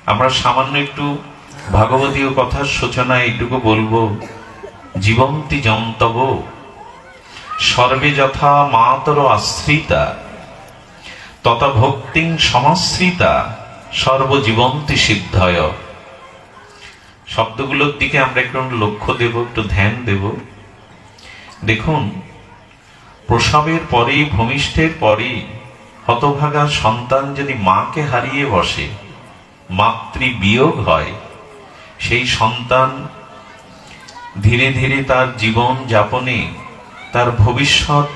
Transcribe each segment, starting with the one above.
আমরা সামান্য একটু ভাগবতীয় কথার সূচনায় এইটুকু বলবো, জীবন্তি যন্তব সর্বে যথা মাতর আশ্রিতা তথা ভক্তিং সমাশ্রিতা সর্বজীবন্তি সিদ্ধয়। শব্দগুলোর দিকে আমরা একটু লক্ষ্য দেব, একটু ধ্যান দেব। দেখুন, প্রসবের পরেই, ভূমিষ্ঠের পরেই হতভাগা সন্তান যদি মাকে হারিয়ে বসে, মাতৃ বিয়োগ হয়, সেই সন্তান ধীরে ধীরে তার জীবন যাপনে, তার ভবিষ্যৎ,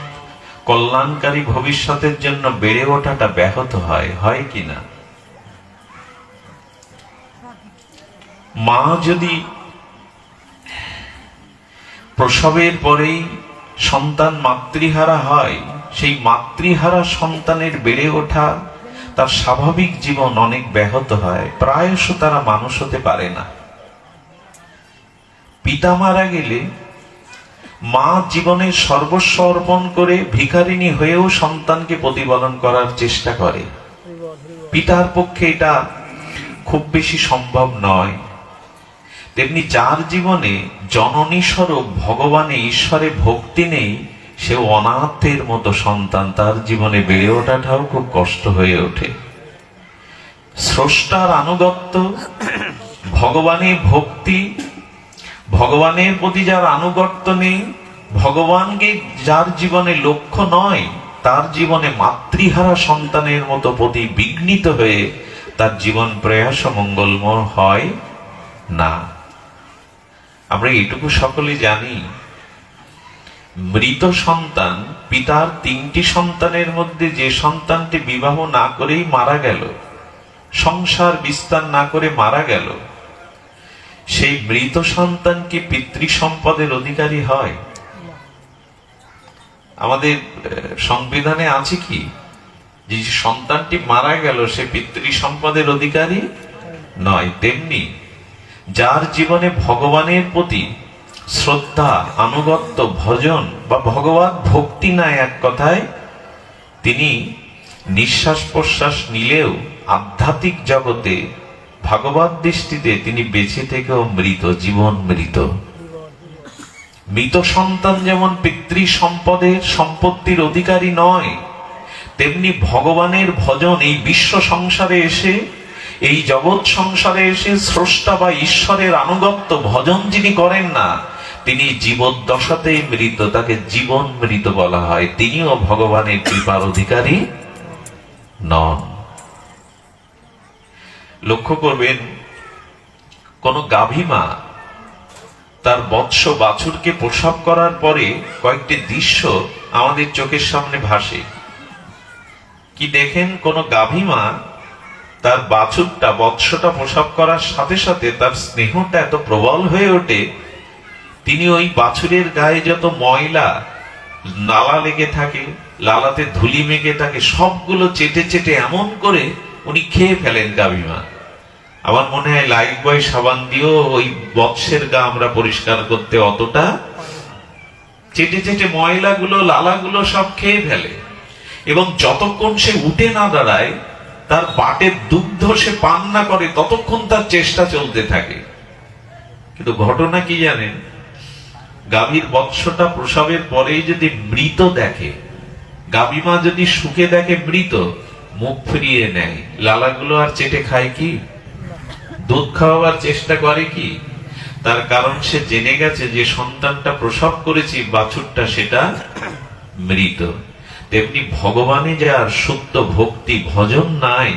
কল্যাণকারী ভবিষ্যতের জন্য বেড়ে ওঠাটা ব্যাহত হয়, হয় কিনা? মা যদি প্রসবের পরেই সন্তান মাতৃহারা হয়, সেই মাতৃহারা সন্তানের বেড়ে ওঠা, তার স্বাভাবিক জীবন অনেক ব্যাহত হয়, প্রায়শ তারা মানুষ হতে পারে না। পিতা মারা গেলে মা জীবনের সর্বস্ব অর্পণ করে ভিখারিণী হয়েও সন্তানকে প্রতিপালন করার চেষ্টা করে। পিতার পক্ষে এটা খুব বেশি সম্ভব নয়। তেমনি যার জীবনে জননী স্বরূপ ভগবানে, ঈশ্বরে ভক্তি নেই, সে অনাথের মতো সন্তান, তার জীবনে বেড়ে ওঠাটাও খুব কষ্ট হয়ে ওঠে। স্রষ্টার আনুগত্য, ভগবানের ভক্তি, ভগবানের প্রতি যার আনুগত্য নেই, ভগবানকে যার জীবনে লক্ষ্য নয়, তার জীবনে মাতৃহারা সন্তানের মতো প্রতি বিঘ্নিত হয়ে তার জীবন প্রয়াস মঙ্গলময় হয় না। আমরা এটুকু সকলে জানি, মৃত সন্তান, পিতার 3টি সন্তানের মধ্যে যে সন্তানটি বিবাহ না করেই মারা গেল, সংসার বিস্তার না করে মারা গেল, সেই মৃত সন্তান কি পিতৃ সম্পদের অধিকারী হয়? আমাদের সংবিধানে আছে কি যে সন্তানটি মারা গেল সে পিতৃ সম্পদের অধিকারী নয়? তেমনি যার জীবনে ভগবানের প্রতি শ্রদ্ধা, আনুগত্য, ভজন বা ভগবত ভক্তি নাই, এক কথায় তিনি নিঃশ্বাস প্রশ্বাস নিলেও আধ্যাত্মিক জগতে ভগবত দৃষ্টিতে তিনি বেঁচে থেকেও মৃত, জীবন মৃত। মৃত সন্তান যেমন পিতৃ সম্পদের, সম্পত্তির অধিকারী নয়, তেমনি ভগবানের ভজন এই বিশ্ব সংসারে এসে, এই জগৎ সংসারে এসে স্রষ্টা বা ঈশ্বরের আনুগত্য ভজন যিনি করেন না, তিনি জীবদ্দশাতেই মৃত, তাকে জীবন মৃত বলা হয়। তিনিও ভগবানের কৃপার অধিকারী নন। লক্ষ্য করবেন, কোন গাভীমা তার বৎস বাছুরকে প্রসব করার পরে কয়েকটি দৃশ্য আমাদের চোখের সামনে ভাসে। কি দেখেন? কোন গাভীমা তার বাছুরটা, বৎসটা প্রসব করার সাথে সাথে তার স্নেহটা এত প্রবল হয়ে ওঠে, তিনি ওই বাছুরের গায়ে যত ময়লা লালা লেগে থাকে, লালাতে ধুলি মেঘে থাকে, সবগুলো চেটে চেটে এমন করে উনি খেয়ে ফেলেন গাভীমা। আমার মনে হয় লাইফ বয় সাবান দিয়েও ওই বৎসের গা আমরা পরিষ্কার করতে অতটা চেটে চেটে ময়লাগুলো, লালাগুলো সব খেয়ে ফেলে। এবং যতক্ষণ সে উঠে না দাঁড়ায়, তার বাটের দুগ্ধ সে পান না করে, ততক্ষণ তার চেষ্টা চলতে থাকে। কিন্তু ঘটনা কি জানেন? গাভীর বৎসটা প্রসবের পরেই যদি মৃত দেখে, গাভীমা যদি সুখে দেখে মৃত, মুখ ফিরিয়ে নেয়, লালাগুলো আর চেটে খায় কি? দুধ খাওয়াবার চেষ্টা করে কি? তার কারণ সে জেনে গেছে যে সন্তানটা প্রসব করেছি, বাছুরটা সেটা মৃত। তেমনি ভগবানে যার শুদ্ধ ভক্তি, ভজন নাই,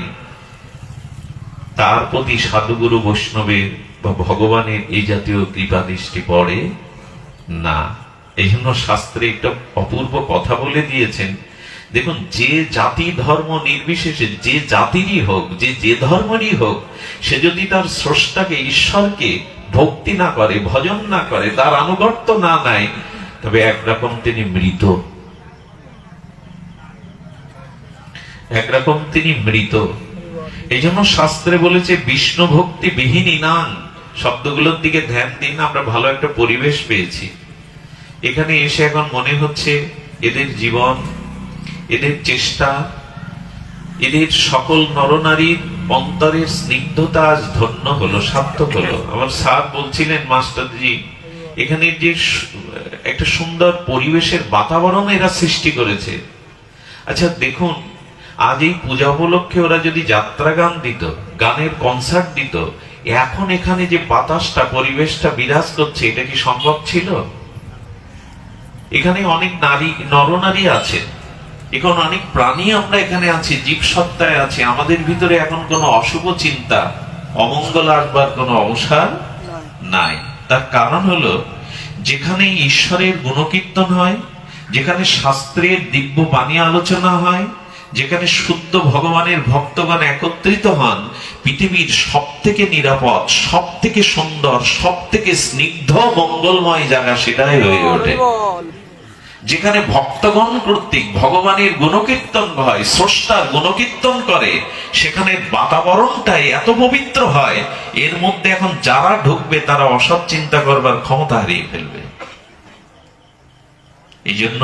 তার প্রতি সাধুগুরু বৈষ্ণবের বা ভগবানের এই জাতীয় কৃপা দৃষ্টি পড়ে না। এই জন্য শাস্ত্রে একটা অপূর্ব কথা বলে দিয়েছেন। দেখুন, যে জাতি ধর্ম নির্বিশেষে, যে জাতিরই হোক, যে ধর্মেরই হোক, সে যদি তার স্রষ্টাকে, ঈশ্বরকে ভক্তি না করে, ভজন না করে, তার আনুগত্য না নেয়, তবে একরকম তিনি মৃত, একরকম তিনি মৃত। এই জন্য শাস্ত্রে বলেছে বিষ্ণু ভক্তি বিহীনী নাং। শব্দগুলোর দিকে ধ্যান দিন, আমরা ভালো একটা পরিবেশ পেয়েছি। এখানে এসে এখন মনে হচ্ছে এদের জীবন, এদের চেষ্টা, এদের সকল নরনারীর অন্তরের স্নিগ্ধতা আজ ধন্য হলো, সার্থক হলো। আমার স্যার বলছিলেন, মাস্টারজি এখানে যে একটা সুন্দর পরিবেশের বাতাবরণ এরা সৃষ্টি করেছে। আচ্ছা দেখুন, আজ এই পূজা উপলক্ষে ওরা যদি যাত্রা গান দিত, গানের কনসার্ট দিত, এখন এখানে যে বাতাসটা, পরিবেশটা বিরাজ করছে, এটা কি সম্ভব ছিল? এখানে অনেক নারী, নরনারী আছেন, এখন অনেক প্রাণী আমরা এখানে আছি, জীবসত্তায় আছি। আমাদের ভিতরে এখন কোনো অশুভ চিন্তা, অমঙ্গল আসবার কোনো অবসর নাই। তার কারণ হলো, যেখানে ঈশ্বরের গুণকীর্তন হয়, যেখানে শাস্ত্রের দিব্য বাণী আলোচনা হয়, যেখানে শুদ্ধ ভগবানের ভক্তগণ একত্রিত হন, পৃথিবীর সব থেকে নিরাপদ, সব থেকে সুন্দর, সব থেকে স্নিগ্ধ মঙ্গলময় জায়গা সেটাই হয়ে ওঠে। যেখানে ভক্তগণ কর্তৃক ভগবানের গুণকীর্তন হয়, স্রষ্টার গুণকীর্তন করে, সেখানে বাতাবরণটাই এত পবিত্র হয়, এর মধ্যে এখন যারা ঢুকবে তারা অসৎ চিন্তা করবার ক্ষমতা হারিয়ে ফেলবে। এই জন্য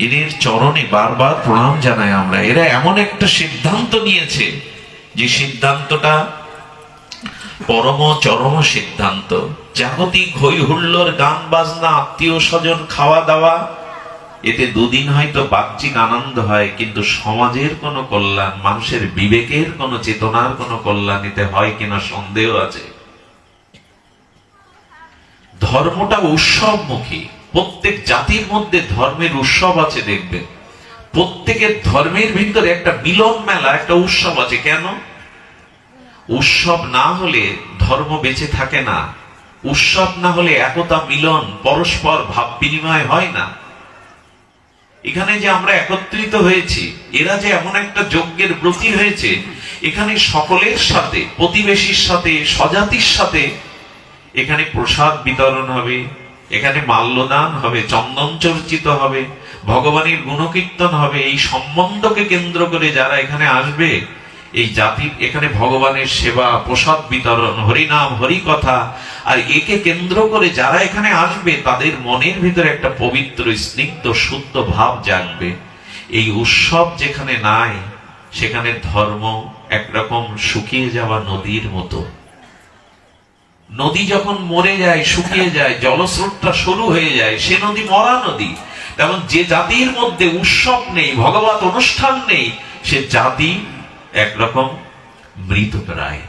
এদের চরণে বারবার প্রণাম জানাই আমরা। এরা এমন একটা সিদ্ধান্ত নিয়েছে, যে সিদ্ধান্তটা পরম চরম সিদ্ধান্ত। জাগতিক হই হুল্লোড়, গান বাজনা, আত্মীয় স্বজন, খাওয়া দাওয়া, এতে দুদিন হয়তো বাহ্যিক আনন্দ হয়, কিন্তু সমাজের কোনো কল্যাণ, মানুষের বিবেকের কোনো চেতনার কোনো কল্যাণ এতে হয় কিনা সন্দেহ আছে। ধর্মটা উৎসবমুখী। প্রত্যেক জাতির মধ্যে ধর্মের উৎসব আছে, দেখবেন প্রত্যেকের ধর্মের ভিতরে একটা মিলন মেলা, একটা উৎসব আছে। কেন? উৎসব না হলে ধর্ম বেঁচে থাকে না। উৎসব না হলে একতা, মিলন, পরস্পর ভাব বিনিময় হয় না। এখানে যে আমরা একত্রিত হয়েছি, এরা যে এমন একটা যজ্ঞের ব্রতী হয়েছে, এখানে সকলের সাথে, প্রতিবেশীর সাথে, স্বজাতির সাথে এখানে প্রসাদ বিতরণ হবে, এখানে মাল্যদান হবে, চন্দন চর্চিত হবে, ভগবানের গুণকীর্তন হবে। এই সম্বন্ধকে কেন্দ্র করে যারা এখানে আসবে, এই জাতির এখানে ভগবানের সেবা, প্রসাদ বিতরণ, হরিনাম, হরি কথা, আর একে কেন্দ্র করে যারা এখানে আসবে, তাদের মনের ভিতরে একটা পবিত্র, স্নিগ্ধ, শুদ্ধ ভাব জাগবে। এই উৎসব যেখানে নাই, সেখানে ধর্ম একরকম শুকিয়ে যাওয়া নদীর মতো। নদী যখন মরে যায়, শুকিয়ে যায়, জলস্রোতটা সরু হয়ে যায়, সে নদী মরা নদী। তেমন যে জাতির মধ্যে উৎসব নেই, ভগবত অনুষ্ঠান নেই, সে জাতি একরকম মৃত প্রায়,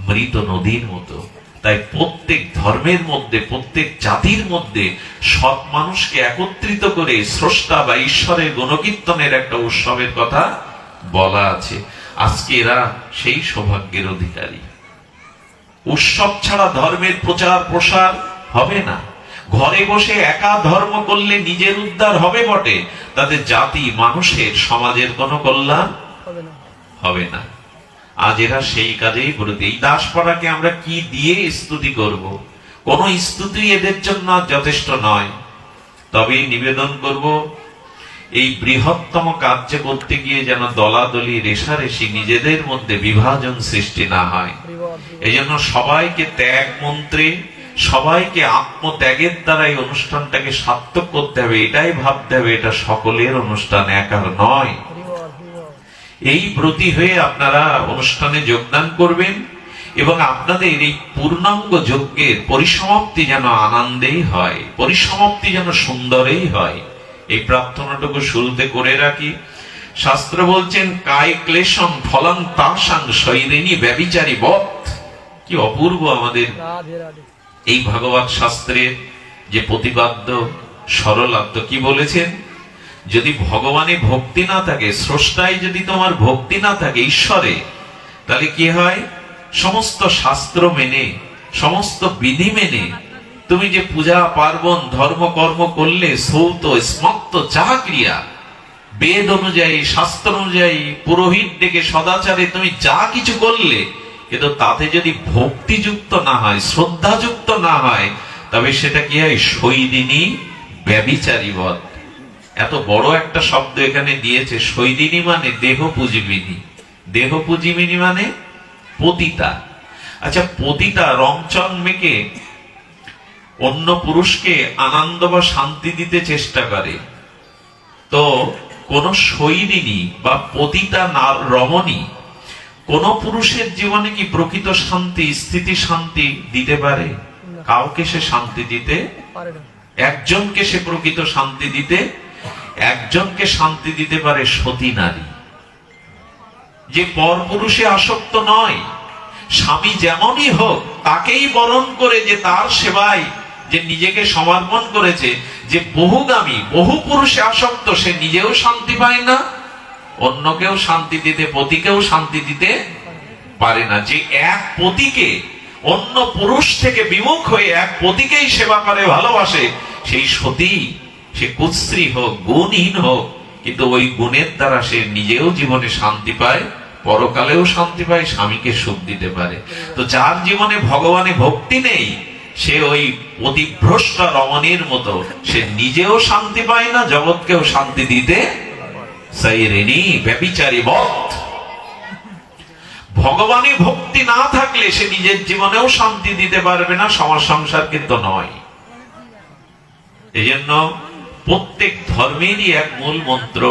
মৃত নদীর মতো। তাই প্রত্যেক ধর্মের মধ্যে, প্রত্যেক জাতির মধ্যে সৎ মানুষকে একত্রিত করে স্রষ্টা বা ঈশ্বরের গুণকীর্তনের একটা উৎসবের কথা বলা আছে। আজকে এরা সেই সৌভাগ্যের অধিকারী। উৎসব ছাড়া ধর্মের প্রচার প্রসার হবে না। ঘরে বসে একা ধর্ম করলে নিজের উদ্ধার হবে বটে, তাদের জাতি, মানুষের, সমাজের কোনো কল্যাণ হবে না। আজ এরা সেই কাজেই ব্রতী। এই দাসপাড়াকে আমরা কি দিয়ে স্তুতি করব? কোন স্তুতি এদের জন্য যথেষ্ট নয়। তবে নিবেদন করব, এই বৃহত্তম কার্য করতে গিয়ে যেন দলাদলি, রেশারেশি, নিজেদের মধ্যে বিভাজন সৃষ্টি না হয়। এই জন্য সবাইকে ত্যাগ মন্ত্রে, সবাইকে আত্মত্যাগের দ্বারা এই অনুষ্ঠানটাকে সার্থক করতে হবে। এটাই ভাবতে হবে, এটা সকলের অনুষ্ঠান, একার নয়। এই ব্রতী হয়ে আপনারা অনুষ্ঠানে যোগদান করবেন, এবং আপনাদের এই পূর্ণাঙ্গ যজ্ঞের পরিসমাপ্তি যেন আনন্দেই হয়, পরিসমাপ্তি যেন সুন্দরেই হয়, এই প্রার্থনাটুকু শুরুতে করে রাখি। শাস্ত্র বলছেন, কায় ক্লেশম ফলং তাসাং শৈরিণী ব্যভিচারী বৎ। কি অপূর্ব আমাদের এই ভাগবত শাস্ত্রের যে প্রতিপাদ্য সরলার্থ। কি বলেছেন? যদি ভগবানে ভক্তি না থাকে, স্রষ্টায় যদি তোমার ভক্তি না থাকে, ঈশ্বরে, তাহলে কি হয়? সমস্ত শাস্ত্র মেনে, সমস্ত বিধি মেনে তুমি যে পূজা পার্বণ ধর্মকর্ম করলে, সৌত স্মত্ত যা ক্রিয়া, বেদ অনুযায়ী, শাস্ত্র অনুযায়ী, পুরোহিত ডেকে সদাচারে তুমি যা কিছু করলে, কিন্তু তাতে যদি ভক্তিযুক্ত না হয়, শ্রদ্ধাযুক্ত না হয়, তবে সেটা কি হয়? শৈরিণী ব্যভিচারী বৎ। এত বড় একটা শব্দ এখানে দিয়েছে। শৈরিণী মানে দেহ পূজিবিনী, দেহ পূজিবিনী মানে পতিতা। আচ্ছা, পতিতা রংচং মেকে অন্য পুরুষকে আনন্দ বা শান্তি দিতে চেষ্টা করে, তো কোন শৈরিণী বা পতিতা রমণী কোন পুরুষের জীবনে কি প্রকৃত শান্তি, স্থিতি, শান্তি দিতে পারে? কাউকে সে শান্তি দিতে পারে না। একজনকে সে প্রকৃত শান্তি দিতে, একজনকে শান্তি দিতে পারে সতী নারী, যে পরপুরুষে আসক্ত নয়। স্বামী যেমনই হোক তাকেই বরণ করে, যে তার সেবায় যে নিজেকে সমর্পণ করেছে, যে বহুগামী, বহু পুরুষে আসক্ত, সে নিজেও শান্তি পায় না, অন্যকেও শান্তি দিতে, পতিকেও শান্তি দিতে পারে না। যে এক পতিকে অন্য পুরুষ থেকে বিমুখ হয়ে এক পতিকেই সেবা করে, ভালোবাসে, সেই সতী, সে কুস্ত্রী হোক, গুণহীন হোক, কিন্তু ওই গুণের দ্বারা সে নিজেও জীবনে শান্তি পায়, পরকালেও শান্তি পায়, স্বামীকে সুখ দিতে পারে। তো যার জীবনে ভগবানে ভক্তি নেই, সে ওই অতিভ্রষ্ট রমণীর মতো, সে নিজেও শান্তি পায় না, জগৎকেও শান্তি দিতে সাইরেনি ব্যভিচারী বৎ। ভগবানে ভক্তি না থাকলে সে নিজের জীবনেও শান্তি দিতে পারবে না, সমাজ সংসার কিন্তু নয়। এই জন্য প্রত্যেক ধর্মেরই এক মূল মন্ত্র,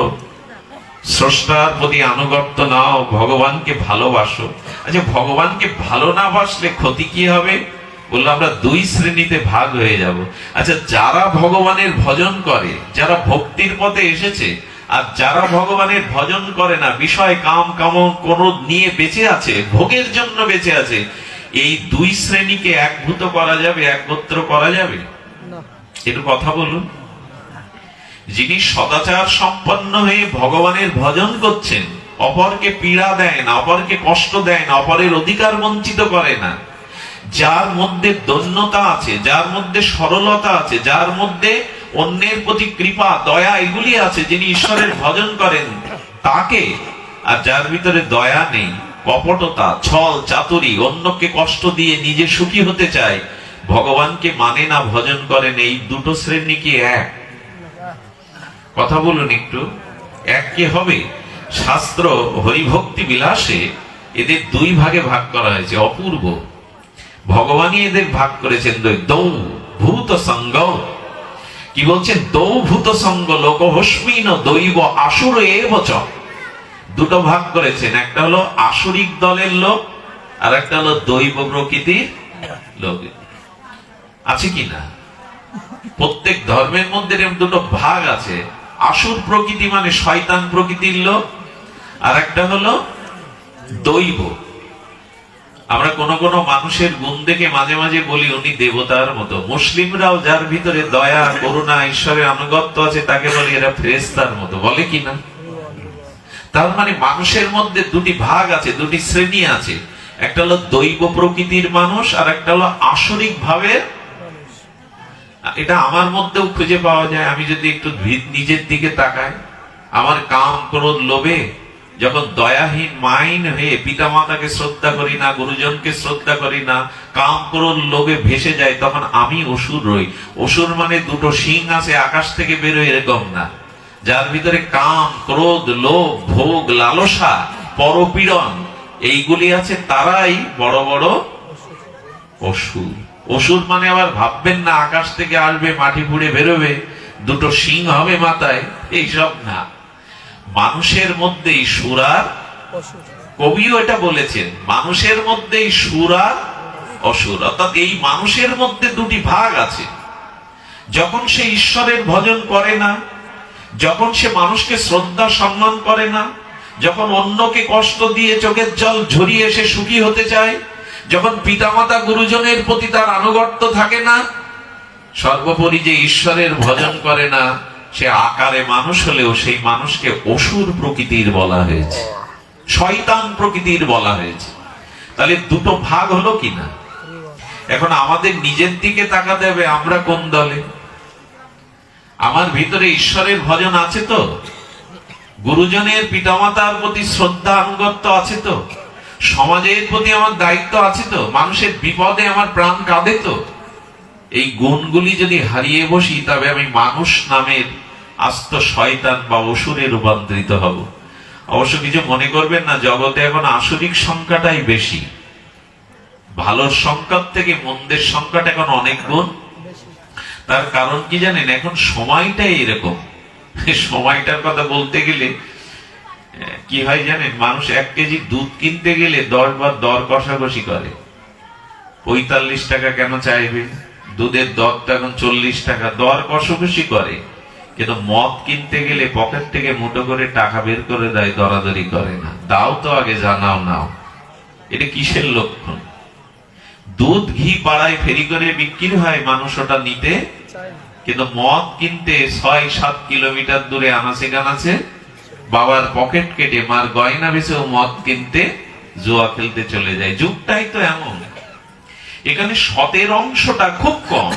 স্রষ্টার প্রতি আনুগত্য নাও, ভগবানকে ভালোবাসো। আচ্ছা, ভগবানকে ভালো না বাসলে ক্ষতি কি হবে? বললো আমরা দুই শ্রেণীতে ভাগ হয়ে যাব। আচ্ছা, যারা ভগবানের ভজন করে, যারা ভক্তির পথে এসেছে, আর যারা ভগবানের ভজন করে না, বিষয় কাম কামন কোন নিয়ে বেঁচে আছে, ভোগের জন্য বেঁচে আছে, এই দুই শ্রেণীকে একভূত করা যাবে, একগোত্র করা যাবে? একটু কথা বলুন। যিনি সদাচার সম্পন্ন হয়ে ভগবানের ভজন করছেন, অপরকে পীড়া দেয় না, অপরকে কষ্ট দেয় না, অপরের অধিকার বঞ্চিত করে না, যার মধ্যে দৈন্যতা আছে, যার মধ্যে সরলতা আছে, যার মধ্যে অন্যের প্রতি কৃপা, দয়া, এগুলি আছে, যিনি ঈশ্বরের ভজন করেন তাকে, আর যার ভিতরে দয়া নেই, কপটতা, ছল চাতুরি, অন্যকে কষ্ট দিয়ে নিজে সুখী হতে চায়, ভগবানকে মানে না, ভজন করেন, এই দুটো শ্রেণী কি এক? কথা বলুন একটু, এক কি হবে? শাস্ত্র হরিভক্তি বিলাসে এদের দুই ভাগে ভাগ করা হয়েছে, অপূর্ব। ভগবানই এদের ভাগ করেছেন দৌ ভূত সঙ্গ। কি বলছেন? দৌ ভূত সঙ্গ লোকহস্মিন দৈব আসুর এবচ। দুটো ভাগ করেছেন, একটা হলো আসুরিক দলের লোক, আর একটা হলো দৈব প্রকৃতির লোক। আছে কি না? প্রত্যেক ধর্মের মধ্যে দুটো ভাগ আছে। আসুর প্রকৃতি মানে শয়তান প্রকৃতির লোক, আর একটা হলো দৈব। আমরা কোন কোন মানুষের গুণ দেখে মাঝে মাঝে বলি উনি দেবতার মতো। মুসলিমরাও যার ভিতরে দয়া, করুণা, ঈশ্বরের আনুগত্য আছে, তাকে বলি এরা ফেরেশতার মতো, বলে কিনা? তার মানে মানুষের মধ্যে দুটি ভাগ আছে, দুটি শ্রেণী আছে। একটা হলো দৈব প্রকৃতির মানুষ, আর একটা হলো আসরিক ভাবের। এটা আমার মধ্যেও খুঁজে পাওয়া যায়। আমি যদি একটু নিজের দিকে তাকাই, আমার কাম ক্রোধ লোভে যখন দয়াহীন মাইন হয়ে পিতা মাতাকে শ্রদ্ধা করি না, গুরুজনকে শ্রদ্ধা করি না, কাম ক্রোধ লোভে ভেসে যায়, তখন আমি অসুর রই। অসুর মানে দুটো শিং আছে আকাশ থেকে বেরোয় এরকম না। যার ভিতরে কাম ক্রোধ লোভ ভোগ লালসা পরপীড়ন এইগুলি আছে, তারাই বড় বড় অসুর। অসুর মানে আবার ভাববেন না আকাশ থেকে আসবে, মাটি পুড়ে বেরোবে, দুটো শিং হবে মাথায়, এইসব না। মানুষের মধ্যেই সুর আর কবিও এটা বলেছেন, মানুষের মধ্যেই সুর আর অসুর। অর্থাৎ এই মানুষের মধ্যে দুটি ভাগ আছে। যখন সে ঈশ্বরের ভজন করে না, যখন সে মানুষকে শ্রদ্ধা সম্মান করে না, যখন অন্যকে কষ্ট দিয়ে চোখের জল ঝরিয়ে সে সুখী হতে চায়, যখন পিতামাতা গুরুজনের প্রতি তার আনুগত্য থাকে না, সর্বোপরি যে ঈশ্বরের ভজন করে না, সে আকারে মানুষ হলেও সেই মানুষকে অসুর প্রকৃতির বলা হয়েছে, শয়তান প্রকৃতির বলা হয়েছে। তাহলে দুটো ভাগ হলো কিনা? এখন আমাদের নিজের দিকে তাকাতে হবে, আমরা কোন দলে? আমার ভিতরে ঈশ্বরের ভজন আছে তো? গুরুজনের পিতামাতার প্রতি শ্রদ্ধা আনুগত্য আছে তো? সমাজের প্রতি আমার দায়িত্ব আছে তো? মানুষের বিপদে আমার প্রাণ কাঁদে তো? এই গুণগুলি যদি হারিয়ে বসি, তবে আমি মানুষ নামের আস্ত শয়তান বা অসুরে রূপান্তরিত হব। অবশ্য কিছু মনে করবেন না, জগতে এখন আসরিক সংখ্যাটাই বেশি। ভালোর সংখ্যার থেকে মন্দের সংখ্যাটা এখন অনেক গুণ। তার কারণ কি জানেন? এখন সময়টাই এরকম। সময়টার কথা বলতে গেলে কি হয় জানেন, মানুষ 1 কেজি দুধ কিনতে গেলে 10 বার দর কষাকষি করে। 45 টাকা কেন চাইবে, দুধের দর তো এখন 40 টাকা, দর কষাকষি করে। কিন্তু মদ কিনতে গেলে পকেট থেকে মুঠো করে টাকা বের করে দেয়, দরাদরি করে না। দাও তো আগে, জানাও নাও। এটা কিসের লক্ষণ? দুধ ঘি পাড়ায় ফেরি করে বিক্রি হয়, মানুষ ওটা নিতে, কিন্তু মদ কিনতে 6-7 কিলোমিটার দূরে আনাচে কানাচে বাবার পকেট কেটে মার গয়না বেচেও মদ কিনতে, জুয়া খেলতে চলে যায়। যুগটাই তো এমন। এখানে সতের অংশটা খুব কম,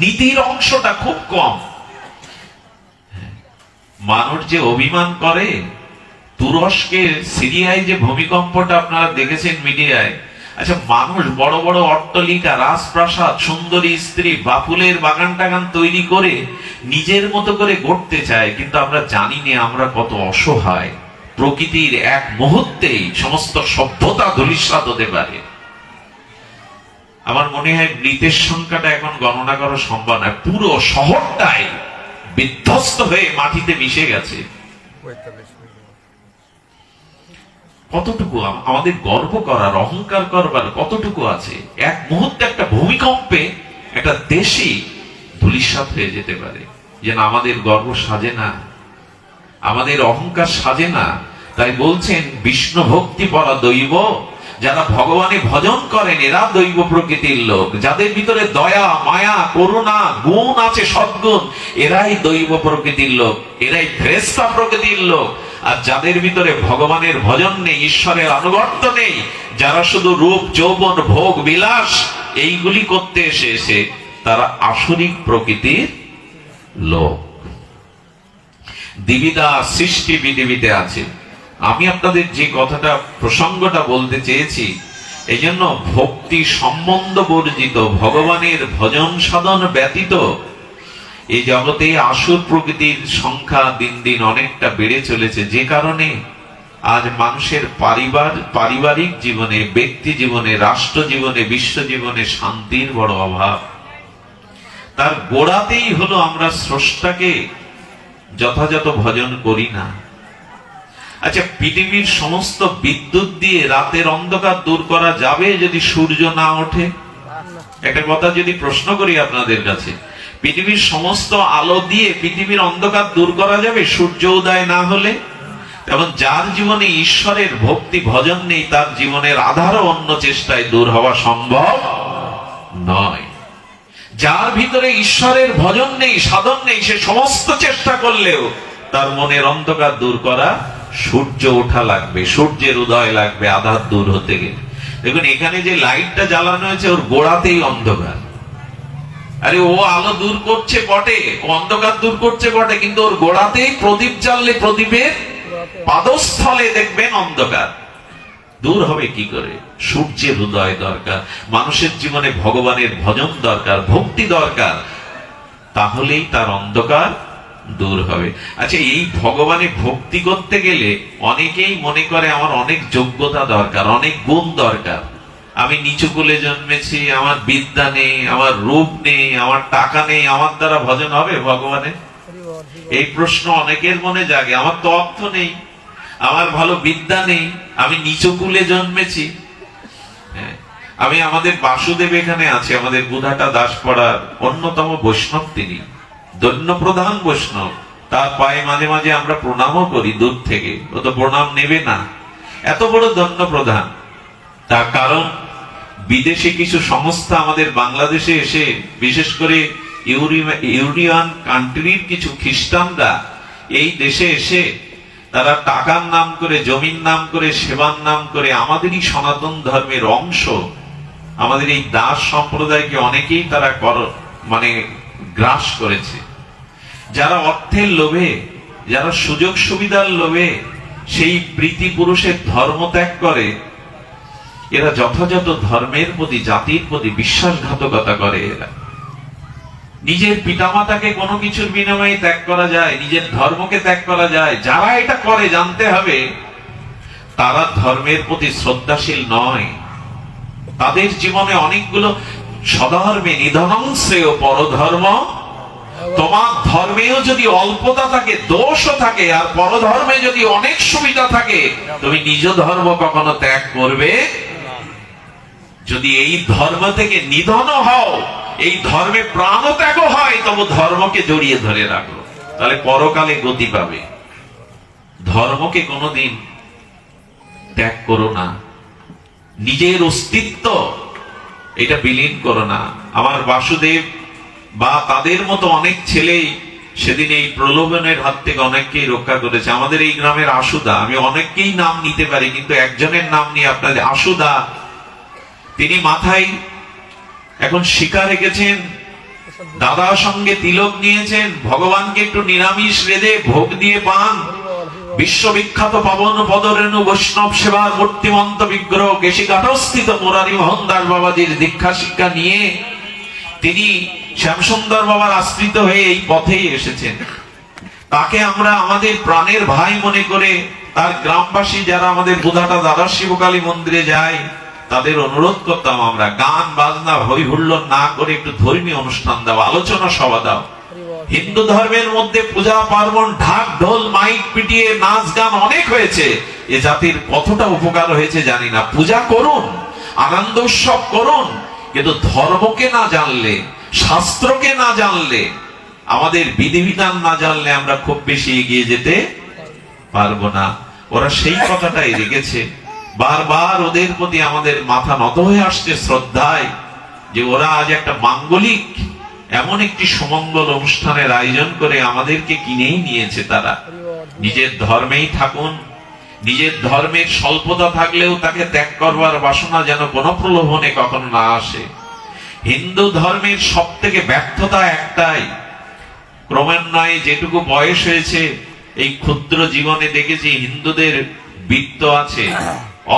নীতির অংশটা খুব কম। মানুষ যে অভিমান করে, তুরস্কের সিরিয়ায় যে ভূমিকম্পটা আপনারা দেখেছেন মিডিয়ায়, আচ্ছা মানুষ বড় বড় অট্টালিকা, রাজপ্রাসাদ, সুন্দরী স্ত্রী, বাপুলের বাগান টাগান তৈরি করে নিজের মতো করে গড়তে চায়, কিন্তু আমরা জানি না আমরা কত অসহায়। প্রকৃতির এক মুহূর্তেই সমস্ত সভ্যতা ধূলিসাৎ হতে পারে। আমার মনে হয় মৃতের সংখ্যাটা এখন গণনা করা সম্ভব নয়। পুরো শহরটাই বিধ্বস্ত হয়ে মাটিতে মিশে গেছে। কতটুকু আমাদের গর্ব করার, অহংকার করবার কতটুকু আছে? এক মুহূর্তে একটা ভূমিকম্পে একটা দেশই ধূলিসাৎ হয়ে যেতে পারে। যেন আমাদের গর্ব সাজে না, আমাদের অহংকার সাজে না। তাই বলছেন বিষ্ণু ভক্তি পরা দৈব, যারা ভগবানের ভজন করেন এরা দৈব প্রকৃতির লোক। যাদের ভিতরে দয়া, মায়া, করুণা গুণ আছে, সদ্গুণ, এরাই দৈব প্রকৃতির লোক, এরাই ফেরেশতা প্রকৃতির লোক। আর যাদের ভিতরে ভগবানের ভজন নেই, ঈশ্বরের আনুগত্য নেই, যারা শুধু রূপ যৌবন ভোগ বিলাস এইগুলি করতে এসে তারা আসরিক প্রকৃতির লোক। দিবিদা সৃষ্টি বিধিবিতে আছে। আমি আপনাদের যে কথাটা, প্রসঙ্গটা বলতে চেয়েছি, এই জন্য ভক্তি সম্বন্ধ বর্জিত, ভগবানের ভজন সাধন ব্যতীত এই জগতে আসুর প্রকৃতির সংখ্যা দিন দিন অনেকটা বেড়ে চলেছে। যে কারণে আজ মানুষের পারিবারিক জীবনে, ব্যক্তি জীবনে, রাষ্ট্র জীবনে, বিশ্ব জীবনে শান্তির বড় অভাব। তার গোড়াতেই হলো আমরা স্রষ্টাকে যথাযথ ভজন করি না। আচ্ছা, পৃথিবীর সমস্ত বিদ্যুৎ দিয়ে রাতের অন্ধকার দূর করা যাবে যদি সূর্য না ওঠে? একটা কথা যদি প্রশ্ন করি আপনাদের কাছে, পৃথিবীর সমস্ত আলো দিয়ে পৃথিবীর অন্ধকার দূর করা যাবে সূর্য উদয় না হলে? এবং যার জীবনে ঈশ্বরের ভক্তি ভজন নেই, তার জীবনের আধারও অন্য চেষ্টায় দূর হওয়া সম্ভব নয়। যার ভিতরে ঈশ্বরের ভজন নেই, সাধন নেই, সে সমস্ত চেষ্টা করলেও তার মনের অন্ধকার দূর করা, সূর্য ওঠা লাগবে, সূর্যের উদয় লাগবে আধার দূর হতে গেলে। দেখুন এখানে যে লাইটটা জ্বালানো হয়েছে, ওর গোড়াতেই অন্ধকার। আরে ও আলো দূর করছে বটে, ও অন্ধকার দূর করছে বটে, কিন্তু ওর গোড়াতেই প্রদীপ জ্বাললে প্রদীপের পাদস্থলে দেখবেন অন্ধকার দূর হবে কি করে? সূর্যের উদয় দরকার, মানুষের জীবনে ভগবানের ভজন দরকার, ভক্তি দরকার, তাহলেই তার অন্ধকার দূর হবে। আচ্ছা, এই ভগবানের ভক্তি করতে গেলে অনেকেই মনে করে আমার অনেক যোগ্যতা দরকার, অনেক গুণ দরকার। আমি নিচু কুলে জন্মেছি, আমার বিদ্যা নেই, আমার রূপ নেই, আমার টাকা নেই, আমার দ্বারা ভজন হবে ভগবানের? এই প্রশ্ন অনেকের মনে জাগে। আমার তো অর্থ নেই, আমার ভালো বিদ্যা নেই, আমি নিচু কুলে জন্মেছি। আমি আমাদের বাসুদেব এখানে আছে, আমাদের বুধাটা দাসপাড়ার অন্যতম বৈষ্ণব, তিনি দৈন্য প্রধান বৈষ্ণব। তার পায়ে মাঝে মাঝে আমরা প্রণামও করি দূর থেকে, ও তো প্রণাম নেবে না, এত বড় দৈন্য প্রধান। তার কারণ বিদেশে কিছু সংস্থা আমাদের বাংলাদেশে এসে, বিশেষ করে ইউরোপিয়ান কান্ট্রির কিছু খ্রিস্টানরা এই দেশে এসে তারা টাকার নাম করে, জমির নাম করে, সেবার নাম করে আমাদেরই সনাতন ধর্মের অংশ, আমাদের এই দাস সম্প্রদায়কে অনেকেই তারা গ্রাস করেছে। যারা অর্থের লোভে, যারা সুযোগ সুবিধার লোভে সেই প্রীতি পুরুষের ধর্ম ত্যাগ করে, এরা যথাযথ ধর্মের প্রতি, জাতির প্রতি বিশ্বাসঘাতকতা করে। এরা নিজের পিতামাতাকে কোনো কিছুর বিনিময়ে ত্যাগ করা যায়, নিজের ধর্মকে ত্যাগ করা যায়। যারা এটা করে জানতে হবে তারা ধর্মের প্রতি শ্রদ্ধাশীল নয়। তাদের জীবনে অনেকগুলো স্বধর্মে নিধনং শ্রেয় পরধর্ম তোমার ধর্মেও যদি অল্পতা থাকে, দোষও থাকে, আর পরধর্মে যদি অনেক সুবিধা থাকে, তুমি নিজ ধর্ম কখনো ত্যাগ করবে। যদি এই ধর্ম থেকে নিধন হও, এই ধর্মে প্রাণত্যাগ হয়, তবু ধর্মকে জড়িয়ে ধরে রাখো, তাহলে পরকালে গতি পাবে। ধর্মকে কোনোদিন ত্যাগ করো না, নিজের অস্তিত্ব এটা বিলীন করো না। আমার বাসুদেব বা তাদের মতো অনেক ছেলেই সেদিন এই প্রলোভনের হাত থেকে অনেককেই রক্ষা করেছে। আমাদের এই গ্রামের আশুদা, আমি অনেককেই নাম নিতে পারি, কিন্তু একজনের নাম নিয়ে আপনাদের, আশুদা, তিনি মাথায় এখন শিকা রেখেছেন, দাদার সঙ্গে তিলক নিয়েছেন, ভগবানকে একটু নিরামিষ রেঁধে ভোগ দিয়ে পান। বিশ্ববিখ্যাত পাবন পদরেণু বৈষ্ণব সেবার মূর্তিমন্ত বিগ্রহ কেশিঘাটস্থিত মুরারি মোহন দাস বাবাজির দীক্ষা শিক্ষা নিয়ে তিনি শ্যামসুন্দর বাবার আশ্রিত হয়ে এই পথেই এসেছেন। তাকে আমরা আমাদের প্রাণের ভাই মনে করে, তার গ্রামবাসী যারা আমাদের বুধাটা দাদা শিবকালী মন্দিরে যায়, তাদের অনুরোধ করতাম আমরা, গান বাজনা হই হুল্লোড় না করে একটু ধর্মীয় অনুষ্ঠান দাও, আলোচনা সভা দাও। হিন্দু ধর্মের মধ্যে পূজা পার্বণ, ঢাক ঢোল মাইক পিটিয়ে নাচ গান অনেক হয়েছে, এ জাতির কতটা উপকার হয়েছে জানি না। পূজা করুন, আনন্দ উৎসব করুন, কিন্তু ধর্মকে না জানলে, শাস্ত্রকে না জানলে, আমাদের বিধিবিধান না জানলে আমরা খুব বেশি এগিয়ে যেতে পারবো না। ওরা সেই কথাটাই রেখেছে। বারবার ওদের প্রতি আমাদের মাথা নত হয়ে আসছে শ্রদ্ধায়, যে ওরা আজ একটা মাঙ্গলিক এমন একটি সুমঙ্গল অনুষ্ঠানের আয়োজন করে আমাদেরকে কিনেই নিয়েছে। তারা নিজের ধর্মেই থাকুন, নিজের ধর্মের স্বল্পতা থাকলেও তাকে ত্যাগ করবার বাসনা যেন কোনো প্রলোভনে কখনো না আসে। হিন্দু ধর্মের সব থেকে ব্যর্থতা একটাই, ক্রমান্বয়ে যেটুকু বয়স হয়েছে এই ক্ষুদ্র জীবনে দেখেছি, হিন্দুদের বিত্ত আছে,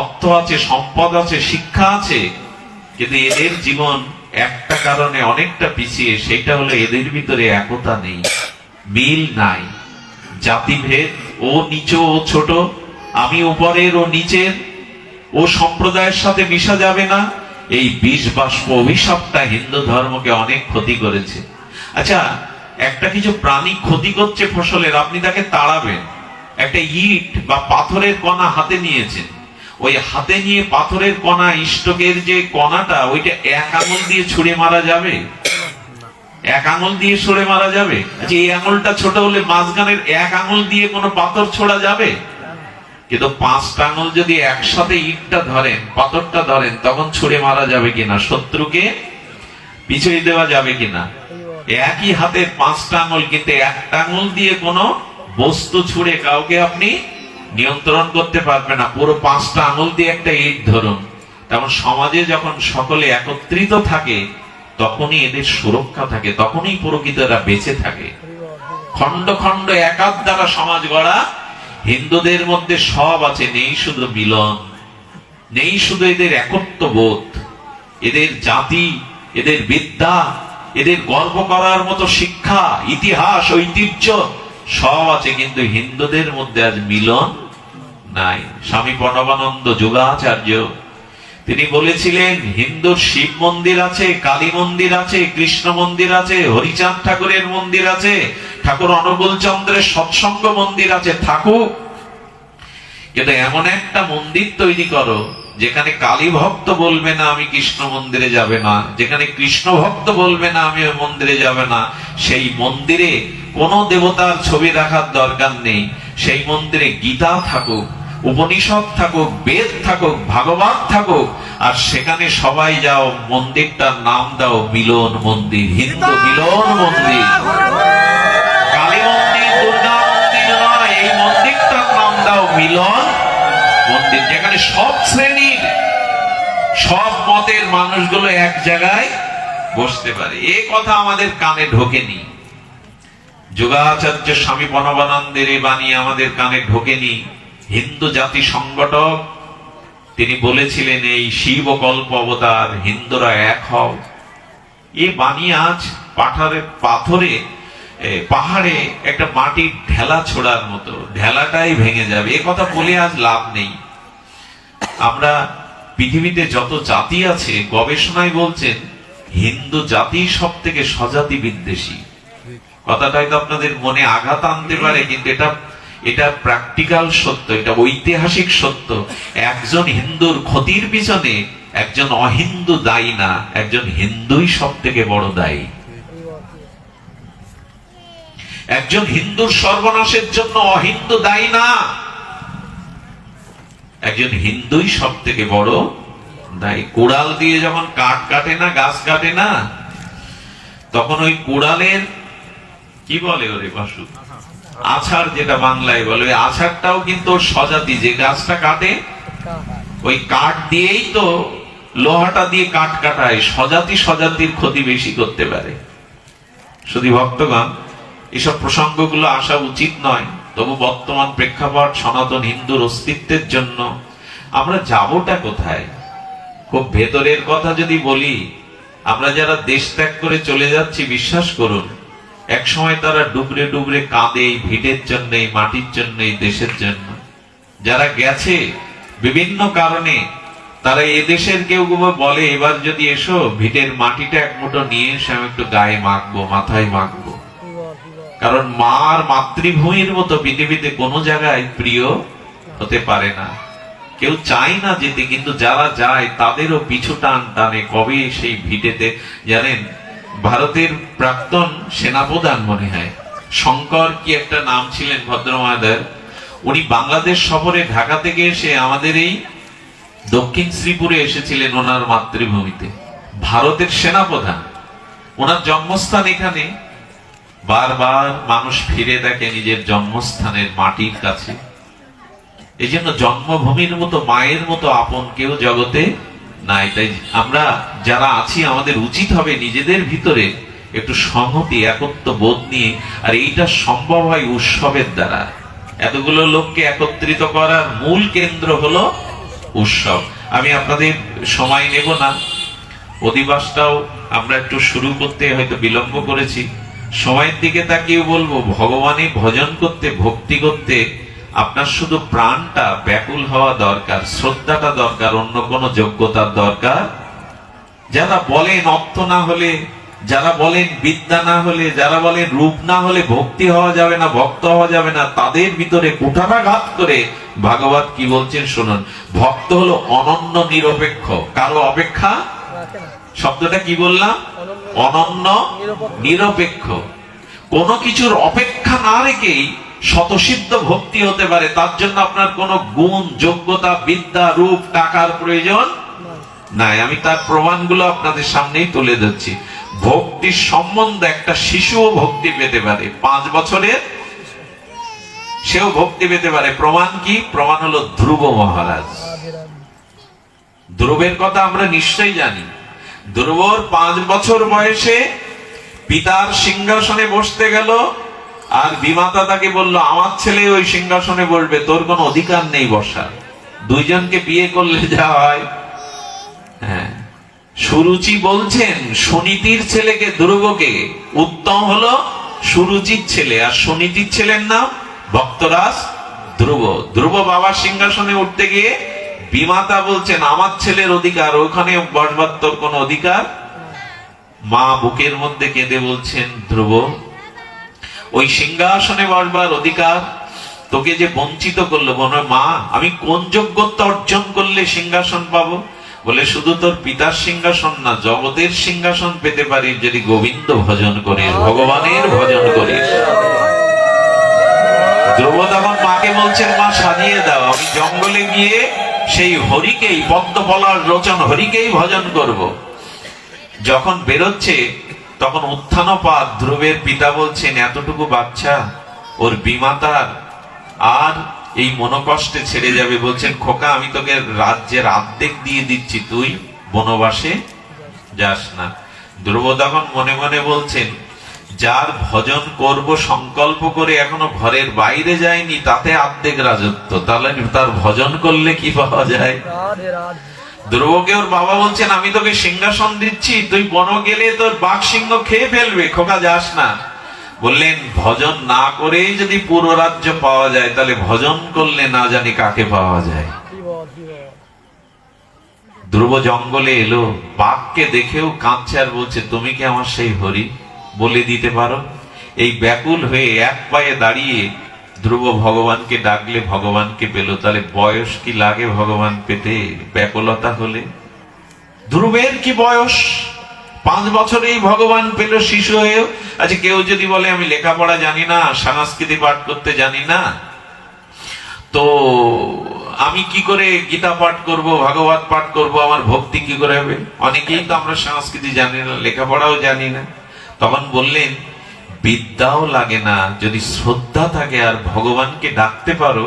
অর্থ আছে, সম্পদ আছে, শিক্ষা আছে, কিন্তু এদের জীবন একটা কারণে অনেকটা পিছিয়ে, সেটা হলো এদের ভিতরে একতা নেই, মিল নাই। জাতিভেদ, ও নিচ ও ছোট, আমি উপরের ও নিচের, ও সম্প্রদায়ের সাথে মিশা যাবে না, এই বিষ বাষ্প অভিশাপটা হিন্দু ধর্মকে অনেক ক্ষতি করেছে। আচ্ছা, একটা কিছু প্রাণী ক্ষতি করছে ফসলের, আপনি তাকে তাড়াবেন, একটা ইট বা পাথরের কণা হাতে নিয়েছেন, ওই হাতে নিয়ে পাথরের কণা, ইষ্টকের যে কণাটা, ওইটা এক আঙুল দিয়ে ছুঁড়ে মারা যাবে? এক আঙুল দিয়ে ছুঁড়ে মারা যাবে? আচ্ছা, এই আঙুলটা ছোট হলে মাঝখানের এক আঙুল দিয়ে কোনো পাথর ছোড়া যাবে? কিন্তু 5টা আঙুল যদি একসাথে ইটটা ধরেন, পাথরটা ধরেন, তখন ছুঁড়ে মারা যাবে কিনা? শত্রুকে পিছিয়ে দেওয়া যাবে কিনা? একই হাতের 5টা আঙুল, কিন্তু একটা আঙুল দিয়ে কোনো বস্তু ছুঁড়ে কাউকে আপনি নিয়ন্ত্রণ করতে পারবে না। পুরো 5টা আঙুল দিয়ে একটা ইট ধরুন। তেমন সমাজে যখন সকলে একত্রিত থাকে, তখনই এদের সুরক্ষা থাকে, তখনই প্রকৃত এরা বেঁচে থাকে। খন্ড খন্ড একাত দ্বারা সমাজ গড়া, হিন্দুদের মধ্যে সব আছে, নেই শুধু মিলন, নেই শুধু এদের একত্ব বোধ, এদের জাতি, এদের বিদ্যা, এদের গর্ব করার মতো শিক্ষা, ইতিহাস, ঐতিহ্য সব আছে, কিন্তু হিন্দুদের মধ্যে আজ মিলন নাই। স্বামী প্রণবানন্দ যোগাচার্য তিনি বলেছিলেন, হিন্দুর শিব মন্দির আছে, কালী মন্দির আছে, কৃষ্ণ মন্দির আছে, হরিচাঁদ ঠাকুরের মন্দির আছে, ঠাকুর অনুকূল চন্দ্রের সৎসঙ্গ মন্দির আছে, থাকুক, কিন্তু এমন একটা মন্দির তৈরি করো যেখানে কালী ভক্ত বলবে না আমি কৃষ্ণ মন্দিরে যাবে না, যেখানে কৃষ্ণ ভক্ত বলবে না আমি ওই মন্দিরে যাবে না। সেই মন্দিরে কোনো দেবতার ছবি রাখার দরকার নেই, সেই মন্দিরে গীতা থাকুক, উপনিষদ থাকুক, বেদ থাকুক, ভাগবত থাকুক, আর সেখানে সবাই যাও, মন্দিরটার নাম দাও মিলন মন্দির, হিন্দু মিলন মন্দির। কালী মন্দির, দুর্গা মন্দির নয়, এই মন্দিরটার নাম দাও মিলন মন্দির, যেখানে সব শ্রেণীর, সব মতের মানুষগুলো এক জায়গায় বসতে পারে। এই কথা আমাদের কানে ঢোকেনি, যোগাচার্য স্বামী প্রণবানন্দের এই বাণী আমাদের কানে ঢোকেনি। হিন্দু জাতি সংগঠক তিনি বলেছিলেন, এই শিব কল্প অবতার, হিন্দুরা এক হও। এই বাণী আজ পাথরে, পাহাড়ে একটা মাটির ঢেলা ছোড়ার মতো, ঢেলাটাই ভেঙে যাবে। এ কথা বলে আজ লাভ নেই। আমরা পৃথিবীতে যত জাতি আছে, গবেষণায় বলছেন হিন্দু জাতি সব থেকে স্বজাতি বিদ্বেষী। কথাটা হয়তো আপনাদের মনে আঘাত আনতে পারে, কিন্তু এটা প্র্যাকটিক্যাল সত্য, এটা ঐতিহাসিক সত্য। একজন হিন্দুর ক্ষতির পিছনে একজন অহিন্দু দায়ী না, একজন হিন্দুই সব থেকে বড় দায়ী। একজন হিন্দুর সর্বনাশের জন্য অহিন্দু দায়ী না, একজন হিন্দুই সব থেকে বড় দায়ী। কোড়াল দিয়ে যখন কাঠ কাটে না, গাছ কাটে না, তখন ওই কোড়ালের কি বলে ওরে বাসু, আছাড়, যেটা বাংলায় বলে, ওই আছাড়টাও কিন্তু সজাতি, যে গাছটা কাটে ওই কাঠ দিয়েই তো লোহাটা দিয়ে কাঠ কাটায়, সজাতির ক্ষতি বেশি করতে পারে। শুধু ভক্তগণ, এসব প্রসঙ্গগুলো আসা উচিত নয়, তবু বর্তমান প্রেক্ষাপট সনাতন হিন্দুর অস্তিত্বের জন্য আমরা যাবোটা কোথায়? খুব ভেতরের কথা যদি বলি, আমরা যারা দেশ ত্যাগ করে চলে যাচ্ছি, বিশ্বাস করুন এক সময় তারা ডুবরে ডুবরে কাঁদে এই ভিটের জন্য, এই মাটির জন্য, এই দেশের জন্য। যারা গেছে বিভিন্ন কারণে, তারা এদেশের কেউ বলে এবার যদি এসো ভিটের মাটিটা এক মুঠো নিয়ে এসে আমি একটু গায়ে মাখবো, মাথায় মাখবো। কারণ মার মাতৃভূমির মতো পৃথিবীতে কোনো জায়গায় প্রিয় হতে পারে না। কেউ চায় না যেতে, কিন্তু যারা যায় তাদেরও পিছু টান টানে কবে সেই ভিটেতে। জানেন, ভারতের প্রাক্তন সেনাপ্রধান মনে হয় শঙ্কর কি একটা নাম ছিলেন ভদ্রমহোদয়ের, উনি বাংলাদেশ সফরে ঢাকা থেকে এসে আমাদের এই দক্ষিণ শ্রীপুরে এসেছিলেন, ওনার মাতৃভূমিতে। ভারতের সেনাপ্রধান, ওনার জন্মস্থান এখানে। বারবার মানুষ ফিরে দেখে নিজের জন্মস্থানের মাটির কাছে। এই জন্য জন্মভূমির মতো, মায়ের মতো আপন কেউ জগতে নাই। তাই আমরা যারা আছি, আমাদের উচিত হবে নিজেদের ভিতরে একটু সংহতি, একত্ব বোধ নিয়ে। আর এইটা সম্ভব হয় উৎসবের দ্বারা। এতগুলো লোককে একত্রিত করার মূল কেন্দ্র হলো উৎসব। আমি আপনাদের সময় নেব না, অধিবাসটাও আমরা একটু শুরু করতে হয়তো বিলম্ব করেছি। সময়ের দিকে তাকিয়ে বলবো, ভগবানের ভজন করতে, ভক্তি করতে আপনার শুধু প্রাণটা ব্যাকুল হওয়া দরকার, শ্রদ্ধাটা দরকার, অন্য কোনো যোগ্যতার দরকার। যারা বলেন অর্থ না হলে, যারা বলেন বিদ্যা না হলে, যারা বলেন রূপ না হলে ভক্তি হওয়া যাবে না, ভক্ত হওয়া যাবে না, তাদের ভিতরে কুঠারাঘাত করে ভাগবত কি বলছেন শুনুন। ভক্ত হলো অনন্য নিরপেক্ষ, কারো অপেক্ষা, শব্দটা কি বললাম, অনন্য নিরপেক্ষ। কোন কিছুর অপেক্ষা না রেখেই শতসিদ্ধ ভক্তি হতে পারে। তার জন্য আপনার কোন গুণ, যোগ্যতা, বিদ্যা, রূপ, টাকার প্রয়োজন নাই। আমি তার প্রমাণগুলো আপনাদের সামনেই তুলে ধরছি। ভক্তির সম্বন্ধে একটা শিশুও ভক্তি পেতে পারে, 5 বছরের সেও ভক্তি পেতে পারে। প্রমাণ কি? প্রমাণ হলো ধ্রুব মহারাজ। ধ্রুবের কথা আমরা নিশ্চয়ই জানি। ধ্রুবর 5 বছর বয়সে পিতার সিংহাসনে বসতে গেল, আর বিমাতা তাকে বলল আমার ছেলে ওই সিংহাসনে বসবে, তোর কোনো অধিকার নেই বসার। দুইজনকে বিয়ে করলে যা হয়। হ্যাঁ, সুরুচি বলছেন সুনীতির ছেলেকে, ধ্রুবকে উত্তম হলো সুরুচির ছেলে, আর সুনীতির ছেলের নাম ভক্তরাজ ধ্রুব। ধ্রুব বাবার সিংহাসনে উঠতে গিয়ে বিমাতা বলছেন আমার ছেলের অধিকার, ওখানে বসবার তোর কোনো অধিকার। মা বুকের মধ্যে কেঁদে বলছেন, ধ্রুব ওই সিংহাসনে বসবার অধিকার তোকে যে বঞ্চিত করলো, বলে মা আমি কোন যোগ্যতা অর্জন করলে সিংহাসন পাবো? বলে শুধু তোর পিতার সিংহাসন না, জগতের সিংহাসন পেতে পারিস যদি গোবিন্দ ভজন করিস, ভগবানের ভজন করিস। ধ্রুব তখন মাকে বলছেন, মা সাজিয়ে দাও, আমি জঙ্গলে গিয়ে সেই হরিকেই, পদ্মফলার লোচন হরিকেই ভজন করব। যখন বেরোচ্ছে তখন উত্থানপাত। ধ্রুবের পিতা বলছেন, এতটুকু বাচ্চা, ওর বিমাতার আর এই মনোকষ্টে ছেড়ে যাবে। বলছেন, খোকা আমি তোকে রাজ্যের অর্ধেক দিয়ে দিচ্ছি, তুই বনবাসে যাস না। ধ্রুব তখন মনে মনে বলছেন, যার ভজন করব সংকল্প করে এখনো ঘরের বাইরে যায়নি, তাতে অর্ধেক রাজত্ব, তাহলে তার ভজন করলে কি পাওয়া যায়? ধ্রুবকে ওর বাবা বলছেন, আমি তোকে সিংহাসন দিচ্ছি, তুই বন গেলে তোর বাঘ সিংহ খেয়ে ফেলবে, খোকা যাস না। বললেন, ভজন না করেই যদি পুরো রাজ্য পাওয়া যায়, তাহলে ভজন করলে না জানি কাকে পাওয়া যায়। ধ্রুব জঙ্গলে এলো, বাঘকে দেখেও কাঁদছে আর বলছে, তুমি কি আমার সেই হরি বলে দিতে পারো? এই ব্যাকুল হয়ে এক পায়ে দাঁড়িয়ে ধ্রুব ভগবানকে ডাকলে ভগবানকে পেল। তাহলে বয়স কি লাগে ভগবান পেতে ব্যাকুলতা হলে? ধ্রুবের কি বয়স, 5 বছরেই ভগবান পেল শিশু হয়েও। আচ্ছা, কেউ যদি বলে আমি লেখাপড়া জানি না, সংস্কৃতি পাঠ করতে জানি না, তো আমি কি করে গীতা পাঠ করব, ভাগবত পাঠ করব, আমার ভক্তি কি করে হবে? অনেকেই তো আমরা সংস্কৃতি জানি না, লেখাপড়াও জানি না। তখন বললেন বিদ্যাও লাগে না, যদি শ্রদ্ধা থাকে আর ভগবানকে ডাকতে পারো,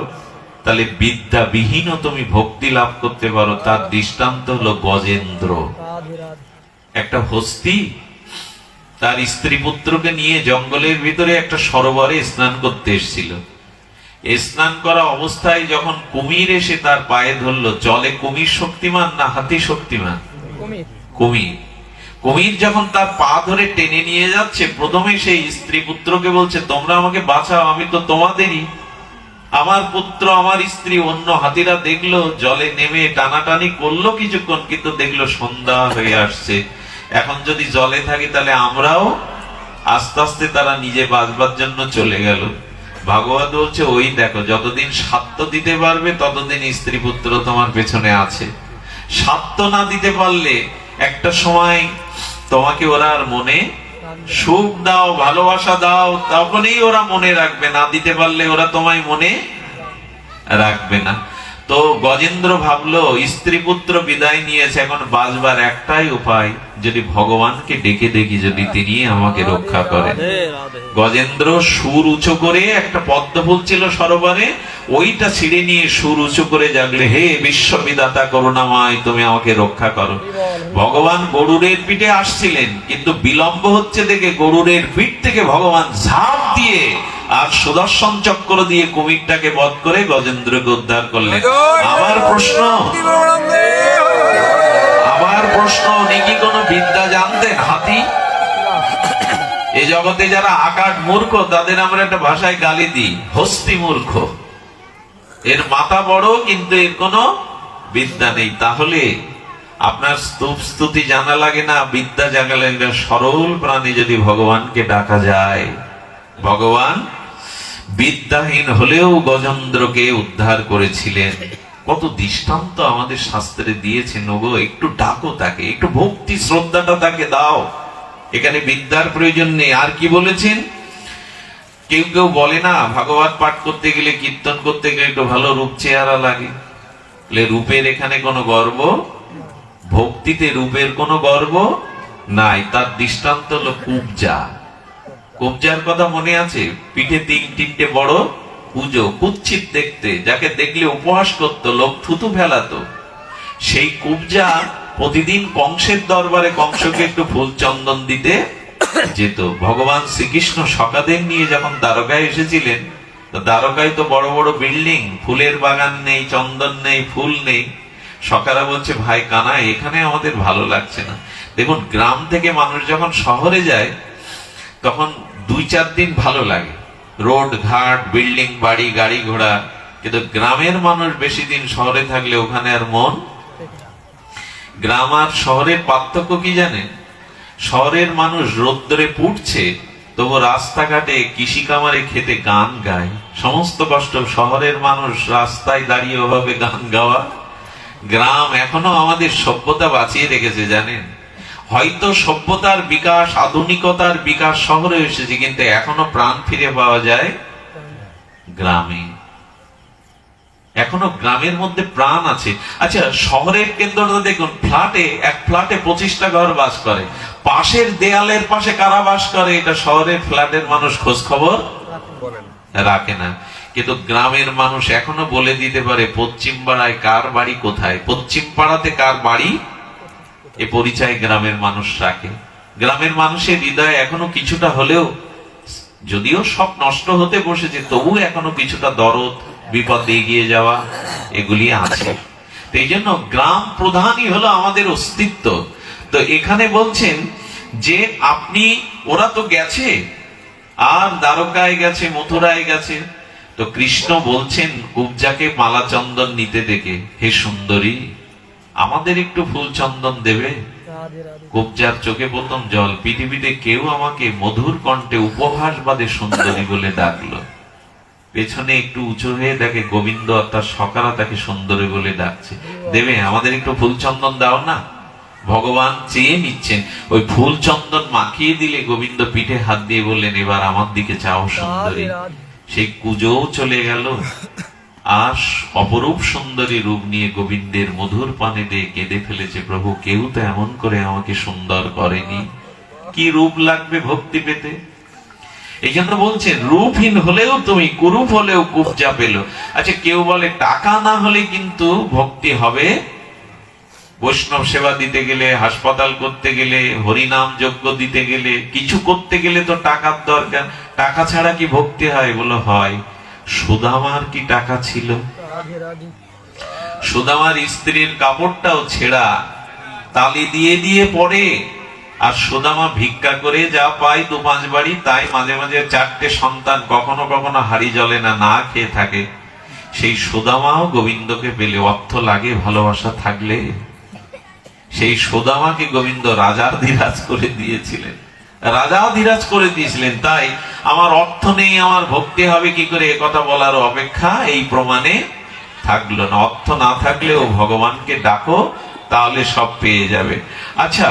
তাহলে বিদ্যা বিহীনও তুমি ভক্তি লাভ করতে পারো। তার দৃষ্টান্ত হলো গজেন্দ্র। একটা হস্তি তার স্ত্রী পুত্রকে নিয়ে জঙ্গলের ভিতরে একটা সরোবরে স্নান করতে এসেছিল। স্নান করা অবস্থায় যখন কুমির এসে তার পায়ে ধরলো, জলে কুমির শক্তিমান না হাতি শক্তিমান? কুমির। কুমির যখন তার পা ধরে টেনে নিয়ে যাচ্ছে, প্রথমে সেই স্ত্রী পুত্রকে বলছে তোমরা আমাকে বাঁচাও, আমি তো তোমাদেরই। আমার পুত্র আমার স্ত্রী অন্য হাতিরা দেখলো, জলে নেমে টানাটানি করলো কিছুক্ষণ, কিন্তু দেখলো সন্ধ্যা হয়ে আসছে, এখন যদি জলে থাকি তাহলে আমরাও। আস্তে আস্তে তারা নিজে বাঁচবার জন্য চলে গেল। ভাগবত বলছে ওই দেখো, যতদিন সাত্য দিতে পারবে ততদিন স্ত্রী পুত্র তোমার পেছনে আছে। সাত্য না দিতে পারলে একটা সময় তোমাকে ওরা আর মনে সুখ দাও, ভালোবাসা দাও, তখনই ওরা মনে রাখবে। না দিতে পারলে ওরা তোমায় মনে রাখবে না। তো গজেন্দ্র ভাবলো স্ত্রী পুত্র বিদায় নিয়েছে, এখন বাঁচবার একটাই উপায়, যদি ভগবানকে ডেকে দেখি যদি তিনি আমাকে রক্ষা করেন। গজেন্দ্র সুর উঁচু করে, একটা পদ্ম ফুল ছিল সরোবরে, ওইটা ছিঁড়ে নিয়ে সুর উঁচু করে জাগলে হে বিশ্ববিদাতা করুণাময়, তুমি আমাকে রক্ষা করো। ভগবান গরুরের পিঠে আসছিলেন, কিন্তু বিলম্ব হচ্ছে দেখে গরুরের পিঠ থেকে ভগবান ঝাঁপ দিয়ে আর সুদর্শন চক্র দিয়ে কুমিরটাকে বধ করে গজেন্দ্রকে উদ্ধার করলেন। আমার প্রশ্ন, উনি কি কোনো বিদ্যা জানতেন? হাতি। এই জগতে যারা আকাট মূর্খ তাদের আমরা একটা ভাষায় গালি দিই, হস্তি মূর্খ। এর মাথা বড় কিন্তু এর কোনো বিদ্যা নেই। তাহলে আপনার স্তূপ স্তুতি জানা লাগে না, বিদ্যা জানা লাগে না, সরল প্রাণী যদি ভগবানকে ডাকা যায়। ভগবান বিদ্যাহীন হলেও গজেন্দ্রকে উদ্ধার করেছিলেন। কত দৃষ্টান্ত আমাদের শাস্ত্রে দিয়েছেন, ওগো একটু ডাকো তাকে, একটু ভক্তি শ্রদ্ধাটা তাকে দাও। এখানে বিদ্যার প্রয়োজন নেই। আর কি বলেছেন? কেউ কেউ বলে না ভাগবত পাঠ করতে গেলে, কীর্তন করতে গেলে একটু ভালো রূপ চেহারা লাগে। রূপের এখানে কোনো গর্ব, ভক্তিতে রূপের কোনো গর্ব নাই। তার দৃষ্টান্ত হলো কুবজা। কুবজার কথা মনে আছে? পিঠে 3-3টে বড় পুজো, কুচ্ছিত দেখতে, যাকে দেখলে উপহাস করত, লোক থুতু ফেলাতো। সেই কুবজা প্রতিদিন কংসের দরবারে কংসকে একটু ফুল চন্দন দিতে যেত। ভগবান শ্রীকৃষ্ণ সখাদের নিয়ে যখন দ্বারকায় এসেছিলেন, দ্বারকায় তো বড় বড় বিল্ডিং, ফুলের বাগান নেই, চন্দন নেই, ফুল নেই। সখারা বলছে ভাই কানাই, এখানে আমাদের ভালো লাগছে না। দেখুন, গ্রাম থেকে মানুষ যখন শহরে যায় তখন 2-4 দিন ভালো লাগে, রোড ঘাট, বিল্ডিং, বাড়ি, গাড়ি ঘোড়া। কিন্তু গ্রামের মানুষ বেশি দিন শহরে থাকলে ওখানে আর মন। গ্রাম আর শহরের পার্থক্য কি জানেন? শহরের মানুষ রোদ্দুরে পুড়ছে, তবু রাস্তাঘাটে কৃষি কামারে খেতে গান গায়। সমস্ত কষ্ট। শহরের মানুষ রাস্তায় দাঁড়িয়ে ওভাবে গান গাওয়া। গ্রাম এখনো আমাদের সভ্যতা বাঁচিয়ে রেখেছে জানেন। হয়তো সভ্যতার বিকাশ, আধুনিকতার বিকাশ শহরে এসেছে, কিন্তু এখনো প্রাণ ফিরে পাওয়া যায় গ্রামে। এখনো গ্রামের মধ্যে প্রাণ আছে। আচ্ছা, শহরের কেন্দ্রটা দেখুন, এক ফ্ল্যাটে 25টা ঘর বাস করে। পাশের দেয়ালের পাশে কারা বাস করে এটা শহরের ফ্ল্যাটের মানুষ খোঁজ খবর রাখে না। কিন্তু গ্রামের মানুষ এখনো বলে দিতে পারে পশ্চিম পাড়ায় কার বাড়ি কোথায়, পশ্চিম পাড়াতে কার বাড়ি, এ পরিচয় গ্রামের মানুষ রাখে। গ্রামের মানুষের হৃদয়ে এখনো কিছুটা হলেও, যদিও সব নষ্ট হতে বসেছে, তবু এখনো কিছুটা দরদ, বিপদে এগিয়ে যাওয়া, এগুলি আছে। এই জন্য গ্রাম প্রধানই হলো আমাদের অস্তিত্ব। তো এখানে বলছেন যে আপনি, ওরা তো গেছে, আর দ্বারকায় গেছে, মথুরায় গেছে। তো কৃষ্ণ বলছেন কুবজাকে মালা চন্দন নিতে দেখে, হে সুন্দরী, আমাদের একটু ফুল চন্দন দেবে? কুবজার চোখে প্রথম জল। পৃথিবীতে কেউ আমাকে মধুর কণ্ঠে উপহাস বাদে সুন্দরী বলে ডাকলো। পেছনে একটু উঁচু হয়ে দেখে গোবিন্দ অর্থাৎ সকারা তাকে সুন্দরী বলে ডাকছে। দেবে আমাদের একটু ফুল চন্দন দাও না। ভগবান চেয়ে নিচ্ছেন। ওই ফুল চন্দন মাখিয়ে দিলে গোবিন্দ পিঠে হাত দিয়ে বললেন, এবার আমার দিকে চাও সুন্দরী। সেই কুজোও চলে গেল। আর অপরূপ সুন্দরী রূপ নিয়ে গোবিন্দের মধুর পানে দিয়ে কেঁদে ফেলেছে, প্রভু কেউ তো এমন করে আমাকে সুন্দর করেনি। কি রূপ লাগবে ভক্তি পেতে। এই জন্য বলছে রূপহীন হলেও তুমি, কুরূপ হলেও কুবজা পেল। আচ্ছা, কেউ বলে টাকা না হলে কিন্তু ভক্তি হবে। বৈষ্ণব সেবা দিতে গেলে, হাসপাতাল করতে গেলে, হরিনাম যজ্ঞ দিতে গেলে, কিছু করতে গেলে তো টাকার দরকার। টাকা ছাড়া কি ভক্তি হয়? বলো হয়। সুদামার কি টাকা ছিল? সুদামার স্ত্রীর কাপড়টাও ছেঁড়া, তালি দিয়ে দিয়ে পড়ে। আর সুদামা ভিক্ষা করে যা পায় 2-5 বাড়ি, তাই মাঝে মাঝে 4টে সন্তান, কখনো কখনো হাড়ি জ্বলে না, না খেয়ে থাকে। সেই সুদামাও গোবিন্দকে পেলে। অর্থ লাগে ভালোবাসা থাকলে। সেই সুদামাকে গোবিন্দ রাজাধিরাজ করে দিয়েছিলেন, রাজাধিরাজ করে দিয়েছিলেন। তাই আমার অর্থ নেই, আমার ভক্তি হবে কি করে, কথা বলার অপেক্ষা এই প্রমাণে থাকলো না। অর্থ না থাকলেও ভগবানকে ডাকো, তাহলে সব পেয়ে যাবে। আচ্ছা,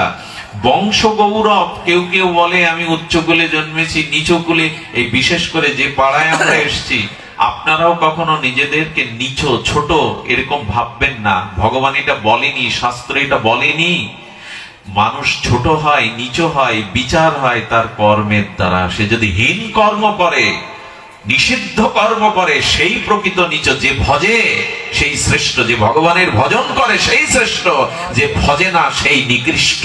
বংশ গৌরব। কেউ কেউ বলে আমি উচ্চ কুলে জন্মেছি, নিচু কুলে। এই বিশেষ করে যে পাড়ায় আমরা এসছি, আপনারাও কখনো নিজেদেরকে নিচ, ছোট এরকম ভাববেন না। ভগবান এটা বলেনি, শাস্ত্র এটা বলেনি। মানুষ ছোট হয়, নিচ হয়, বিচার হয় তার কর্মের দ্বারা। সে যদি হীন কর্ম করে, নিষিদ্ধ কর্ম করে, সেই প্রকৃত নিচ। যে ভজে সেই শ্রেষ্ঠ, যে ভগবানের ভজন করে সেই শ্রেষ্ঠ, যে ভজে না সেই নিকৃষ্ট।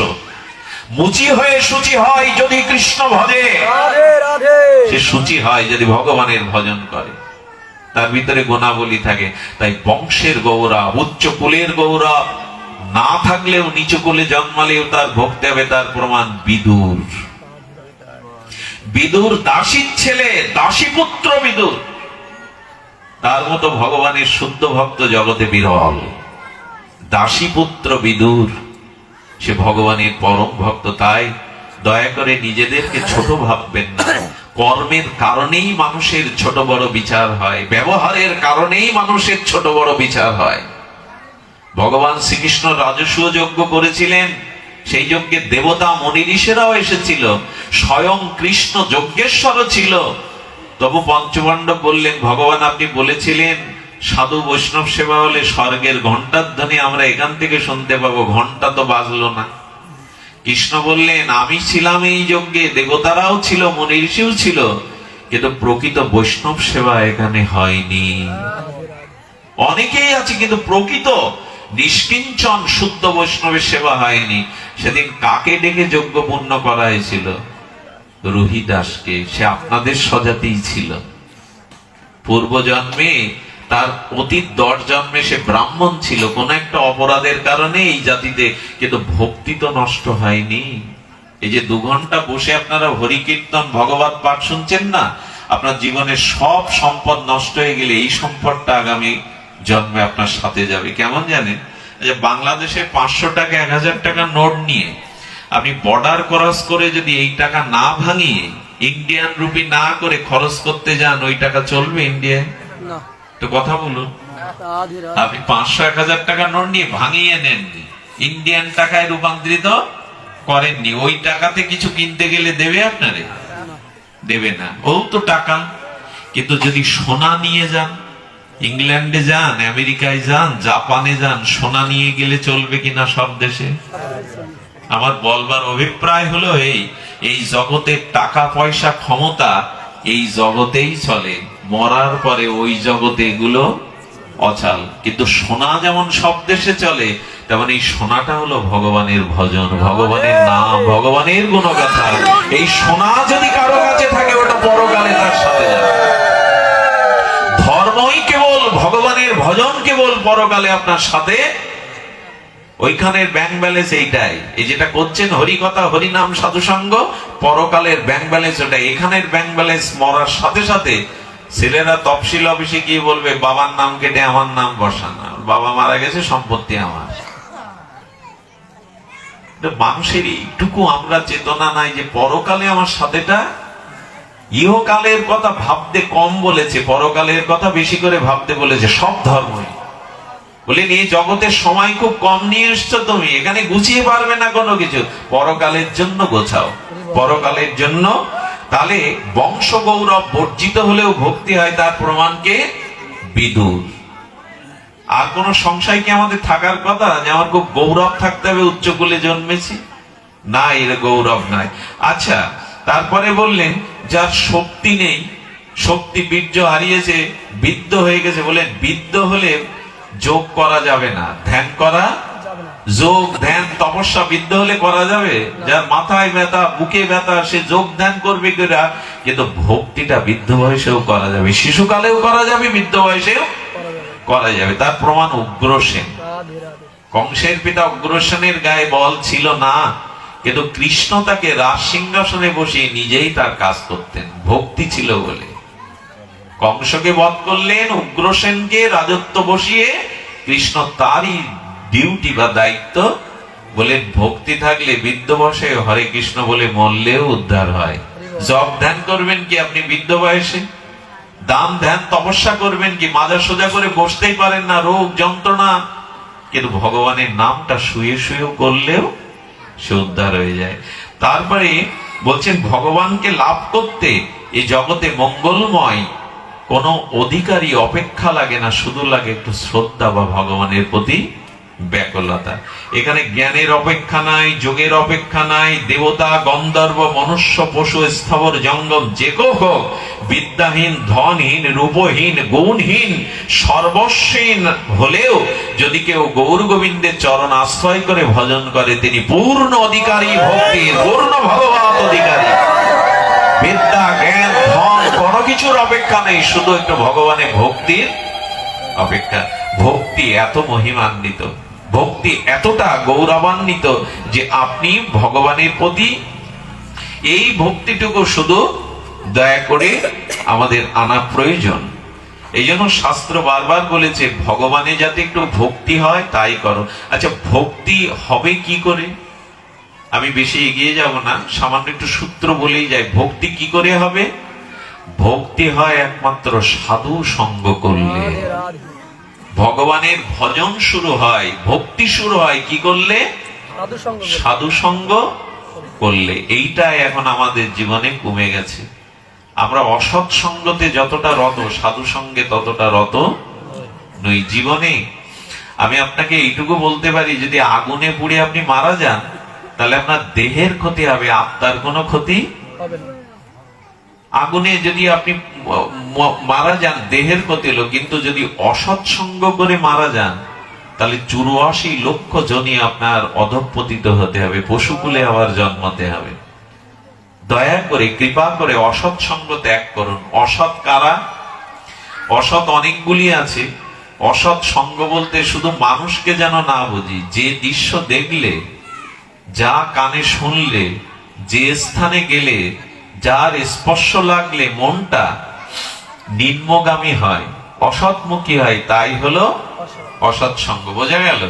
মুচি হয়ে সূচি হয় যদি কৃষ্ণ ভজে, সে সূচি হয় যদি ভগবানের ভজন করে। তার ভিতরে গুণাবলী থাকে। তাই বংশের গৌরব, উচ্চ কুলের গৌরব না থাকলেও, নিচু কুলে জন্মালেও তার ভক্তি হবে। তার প্রমাণ বিদুর। বিদুর দাসীর ছেলে, দাসীপুত্র বিদুর। তার মতো ভগবানের শুদ্ধ ভক্ত জগতে বিরল। দাসীপুত্র বিদুর, সে ভগবানের পরম ভক্ত। তাই দয়া করে নিজেদেরকে ছোট ভাববেন না। কর্মের কারণেই মানুষের ছোট বড় বিচার হয়, ব্যবহারের কারণেই মানুষের ছোট বড় বিচার হয়। ভগবান শ্রীকৃষ্ণ রাজসূয় যজ্ঞ করেছিলেন, সেই যজ্ঞে দেবতা মনি ঋষিরাও এসেছিল, স্বয়ং কৃষ্ণ যজ্ঞেশ্বরও ছিল। তবু পঞ্চপাণ্ডব বললেন, ভগবান আপনি বলেছিলেন সাধু বৈষ্ণব সেবা হলে স্বর্গের ঘন্টার ধ্বনি আমরা এখান থেকে শুনতে পাবো, ঘন্টা তো বাজলো না। কৃষ্ণ বললেন, আমি ছিলাম এই যজ্ঞে, দেবতারাও ছিল, মনি ঋষিও ছিল, কিন্তু প্রকৃত বৈষ্ণব সেবা এখানে হয়নি। অনেকেই আছে কিন্তু প্রকৃত নিষ্কিঞ্চন শুদ্ধ বৈষ্ণবের সেবা হয়নি। সেদিন কাকে ডেকে যজ্ঞ পূর্ণ করা হয়েছিল? রোহিদাসকে। সে আপনাদের স্বজাতিই ছিল। পূর্ব জন্মে, তার অতীত 10 জন্মে সে ব্রাহ্মণ ছিল, কোন একটা অপরাধের কারণে এই জাতিতে। কিন্তু ভক্তি তো নষ্ট হয়নি। এই যে 2 ঘন্টা বসে আপনারা হরি কীর্তন ভগবত পাঠ শুনছেন না, আপনার জীবনের সব সম্পদ নষ্ট হয়ে গেলে এই সম্পদটা আগামী জন্মে আপনার সাথে যাবে। কেমন জানেন? যে বাংলাদেশে 500 টাকা 1000 টাকা নোট নিয়ে আপনি বর্ডার ক্রস করে যদি এই টাকা না ভাঙিয়ে, ইন্ডিয়ান রুপি না করে খরচ করতে যান, ওই টাকা চলবে ইন্ডিয়ায়? তো কথা বলুন। আপনি 500-1000 টাকা নোট নিয়ে ভাঙিয়ে নেননি, ইন্ডিয়ান টাকায় রূপান্তরিত করেননি, ওই টাকাতে কিছু কিনতে গেলে দেবে আপনারে? দেবে না। ও তো টাকা। কিন্তু যদি সোনা নিয়ে যান, ইংল্যান্ডে যান, আমেরিকায় যান, জাপানে যান, সোনা নিয়ে গেলে চলবে কিনা সব দেশে? আমার বলবার অভিপ্রায় হলো এই জগতের টাকা পয়সা ক্ষমতা এই জগতেই চলে, মরার পরে ওই জগতে এগুলো অচল। কিন্তু সোনা যেমন সব দেশে চলে, তেমন এই সোনাটা হলো ভগবানের ভজন, ভগবানের নাম, ভগবানের গুণগাথা। এই সোনা যদি কারো কাছে থাকে, ওটা পরকালে তার সাথে যাবে। ধর্মই কেবল, ভগবানের ভজন কেবল পরকালে আপনার সাথে। ওইখানের ব্যাংক ব্যালেন্স এইটাই, এই যেটা করছেন হরিকথা, হরিনাম, সাধুসঙ্গ, পরকালের ব্যাংক ব্যালেন্স ওটা। এখানের ব্যাংক ব্যালেন্স মরার সাথে সাথে ছেলেরা তফসিল অফিসে গিয়ে বলবে, বাবার নাম কেটে আমার নাম বসানো, বাবা মারা গেছে, সম্পত্তি আমার। মানুষের এইটুকু আমরা চেতনা নাই যে পরকালে আমার সাথেটা। ইহকালের কথা ভাবতে কম বলেছে, পরকালের কথা বেশি করে ভাবতে বলেছে সব ধর্মই। বলেন এই জগতের সময় খুব কম নিয়ে এসছো তুমি, এখানে গুছিয়ে পারবে না কোনো কিছু, পরকালের জন্য গোছাও, পরকালের জন্য। তাহলে বংশ গৌরব বর্জিত হলেও ভক্তি হয়, তার প্রমাণকে বিদুর। আর কোন সংশয় কি আমাদের থাকার কথা যে আমার খুব গৌরব থাকতে হবে, উচ্চকুলে জন্মেছি? না, এর গৌরব নাই। আচ্ছা, তারপরে বললেন যার শক্তি নেই, শক্তি বীর্য হারিয়েছে, বৃদ্ধ হয়ে গেছে, বলেন বৃদ্ধ হলে যোগ করা যাবে না, ধ্যান করা, যোগ ধ্যান তপস্যা বৃদ্ধ হলে করা যাবে? যার মাথায় ব্যথা, বুকে ব্যথা, সে যোগ ধ্যান করবে কিনা? কিন্তু ভক্তিটা বৃদ্ধ বয়সেও করা যাবে, শিশুকালেও করা যাবে, বৃদ্ধ বয়সেও করা যাবে। তার প্রমাণ উগ্রসেন। কংসের পিতা উগ্রসেনের গায়ে বল ছিল না, কিন্তু কৃষ্ণ তাকে রাজ সিংহাসনে বসিয়ে নিজেই তার কাজ করতেন, ভক্তি ছিল বলে। কংসকে বধ করলেন, উগ্রসেনকে রাজত্ব বসিয়ে কৃষ্ণ তারই ডিউটি বা দায়িত্ব। বলে ভক্তি থাকলে বৃদ্ধ বয়সে হরে কৃষ্ণ বলে মরলেও উদ্ধার হয়। জপ ধ্যান করবেন কি আপনি বৃদ্ধ বয়সে? দান ধ্যান তপস্যা করবেন কি? মাজা সোজা করে বসতেই পারেন না, রোগ যন্ত্রণা, কিন্তু ভগবানের নামটা শুয়ে শুয়েও করলেও সে উদ্ধার হয়ে যায়। তারপরে বলছেন ভগবানকে লাভ করতে এই জগতে মঙ্গলময় কোন অধিকারী অপেক্ষা লাগে না, শুধু লাগে একটু শ্রদ্ধা বা ভগবানের প্রতি ব্যাকুলতা। এখানে জ্ঞানের অপেক্ষা নাই, যোগের অপেক্ষা নাই, দেবতা গন্ধর্ব মনুষ্য পশু স্থাবর জঙ্গম যে কেউ হোক, বিদ্যাহীন ধনহীন রূপহীন গুণহীন সর্বস্বহীন হলেও যদি কেউ গৌর গোবিন্দের চরণ আশ্রয় করে ভজন করে, তিনি পূর্ণ অধিকারী, ভক্তির পূর্ণ ভগবত অধিকারী। বিদ্যা জ্ঞান ধন কোনো কিছুর অপেক্ষা নেই, শুধু একটু ভগবানের ভক্তির অপেক্ষা। ভক্তি এত মহিমান্বিত, ভক্তি এতটা গৌরবান্বিত যে আপনি ভগবানের প্রতি এই ভক্তিটুকু শুধু দয়া করে আমাদের আনা প্রয়োজন। এই জন্য শাস্ত্র বারবার বলেছে ভগবানে যাতে একটু ভক্তি হয় তাই করো। আচ্ছা, ভক্তি হবে কি করে? আমি বেশি এগিয়ে যাব না, সামান্য একটু সূত্র বলেই যাই। ভক্তি কি করে হবে? ভক্তি হয় একমাত্র সাধু সঙ্গ করলে। ভগবানের ভজন শুরু হয়, ভক্তি শুরু হয় কি করলে? সাধু সঙ্গ করলে। এইটা এখন আমাদের জীবনে কমে গেছে। আমরা অসৎ সঙ্গতে যতটা রত, সাধু সঙ্গে ততটা রত নই জীবনে। আমি আপনাকে এইটুকু বলতে পারি, যদি আগুনে পুড়ে আপনি মারা যান তাহলে আপনার দেহের ক্ষতি হবে, আত্মার কোনো ক্ষতি হবে না। আগুনে যদি আপনি মারা যান দেহের ক্ষতি হলো, কিন্তু যদি অসৎসঙ্গ করে মারা যান তাহলে 84 লক্ষ জনই আপনার অধঃপতিত হতে হবে, পশুকুলে আবার জন্মতে হবে। দয়া করে কৃপা করে অসৎ সঙ্গ ত্যাগ করুন। অসৎ কারা? অসৎ অনেকগুলি আছে। অসৎ সঙ্গ বলতে শুধু মানুষকে যেন না বুঝি, যে দৃশ্য দেখলে, যা কানে শুনলে, যে স্থানে গেলে, যার স্পর্শ লাগলে মনটা নিম্নগামী হয়, অসৎমুখী হয়, তাই হলো অসৎ সঙ্গ। বোঝা গেল?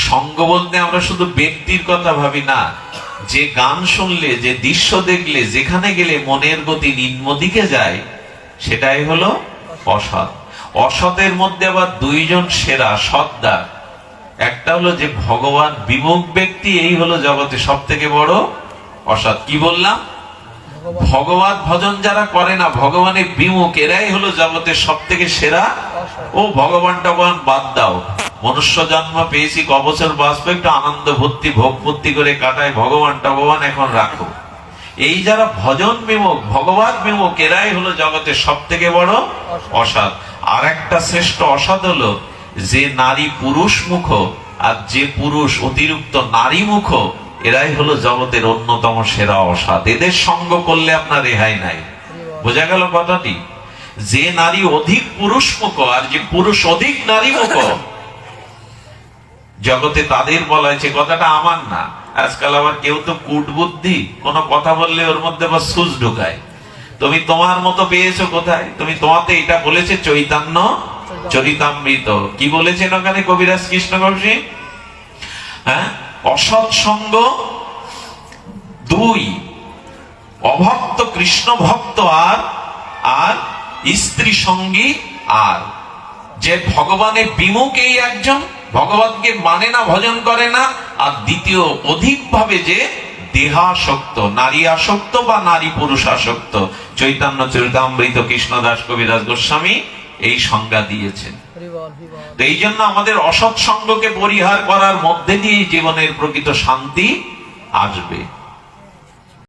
সঙ্গ বলতে আমরা শুধু ব্যক্তির কথা ভাবি না, যে গান শুনলে, যে দৃশ্য দেখলে, যেখানে গেলে মনের গতি নিম্ন দিকে যায়, সেটাই হলো অসৎ। অসতের মধ্যে আবার দুইজন সেরা সর্দার। একটা হলো যে ভগবান বিমুখ ব্যক্তি, এই হলো জগতে সব থেকে বড় অসৎ। কি বললাম? ভগবান ভজন যারা করে না, ভগবানের বিমুখ, এরাই হলো জগতের সব থেকে সেরা। ও ভগবান টগবান বাদ দাও, মনুষ্য জন্ম পেয়েছি, ক বছর বাঁচবো, একটু আনন্দ ভর্তি ভোগ ভর্তি করে কাটায়, ভগবান টগবান এখন রাখো। এই যারা ভজন বিমুখ, ভগবান বিমুখ, এরাই হলো জগতের সব থেকে বড় অসৎ। আর একটা শ্রেষ্ঠ অসৎ হলো যে নারী পুরুষ মুখ, আর যে পুরুষ অতিরিক্ত নারী মুখ, এরাই হলো জগতের অন্যতম সেরা অসৎ। এদের সঙ্গ করলে আপনার রেহাই নাই। বোঝা গেল কথাটি? যে নারী অধিক পুরুষ মুখ আর যে পুরুষ অধিক নারী মুখ, জগতে তাদের বলা হয়েছে, কথাটা আমার না। আজকাল আবার কেউ তো কূট বুদ্ধি, কোন কথা বললে ওর মধ্যে আবার সুচ ঢুকায়। তুমি তোমার মতো পেয়েছো কোথায়? তুমি তোমাতে এটা বলেছে চৈতন্য চরিতামৃত। কি বলেছেন ওখানে কবিরাজ কৃষ্ণ গোস্বামী? হ্যাঁ, অসৎ সঙ্গ দুই, অভক্ত কৃষ্ণ ভক্ত আর আর স্ত্রী সঙ্গী আর। যে ভগবানের বিমুখ এই একজন, ভগবানকে মানে না, ভজন করে না। আর দ্বিতীয়, অধিকভাবে যে দেহাসক্ত, নারী আসক্ত বা নারী পুরুষ আসক্ত। চৈতন্য চরিতামৃত কৃষ্ণদাস কবিরাজ গোস্বামী এই সংজ্ঞা দিয়েছেন। তো এই জন্য আমাদের অসৎ সঙ্গকে পরিহার করার মধ্যে দিয়ে জীবনের প্রকৃত শান্তি আসবে।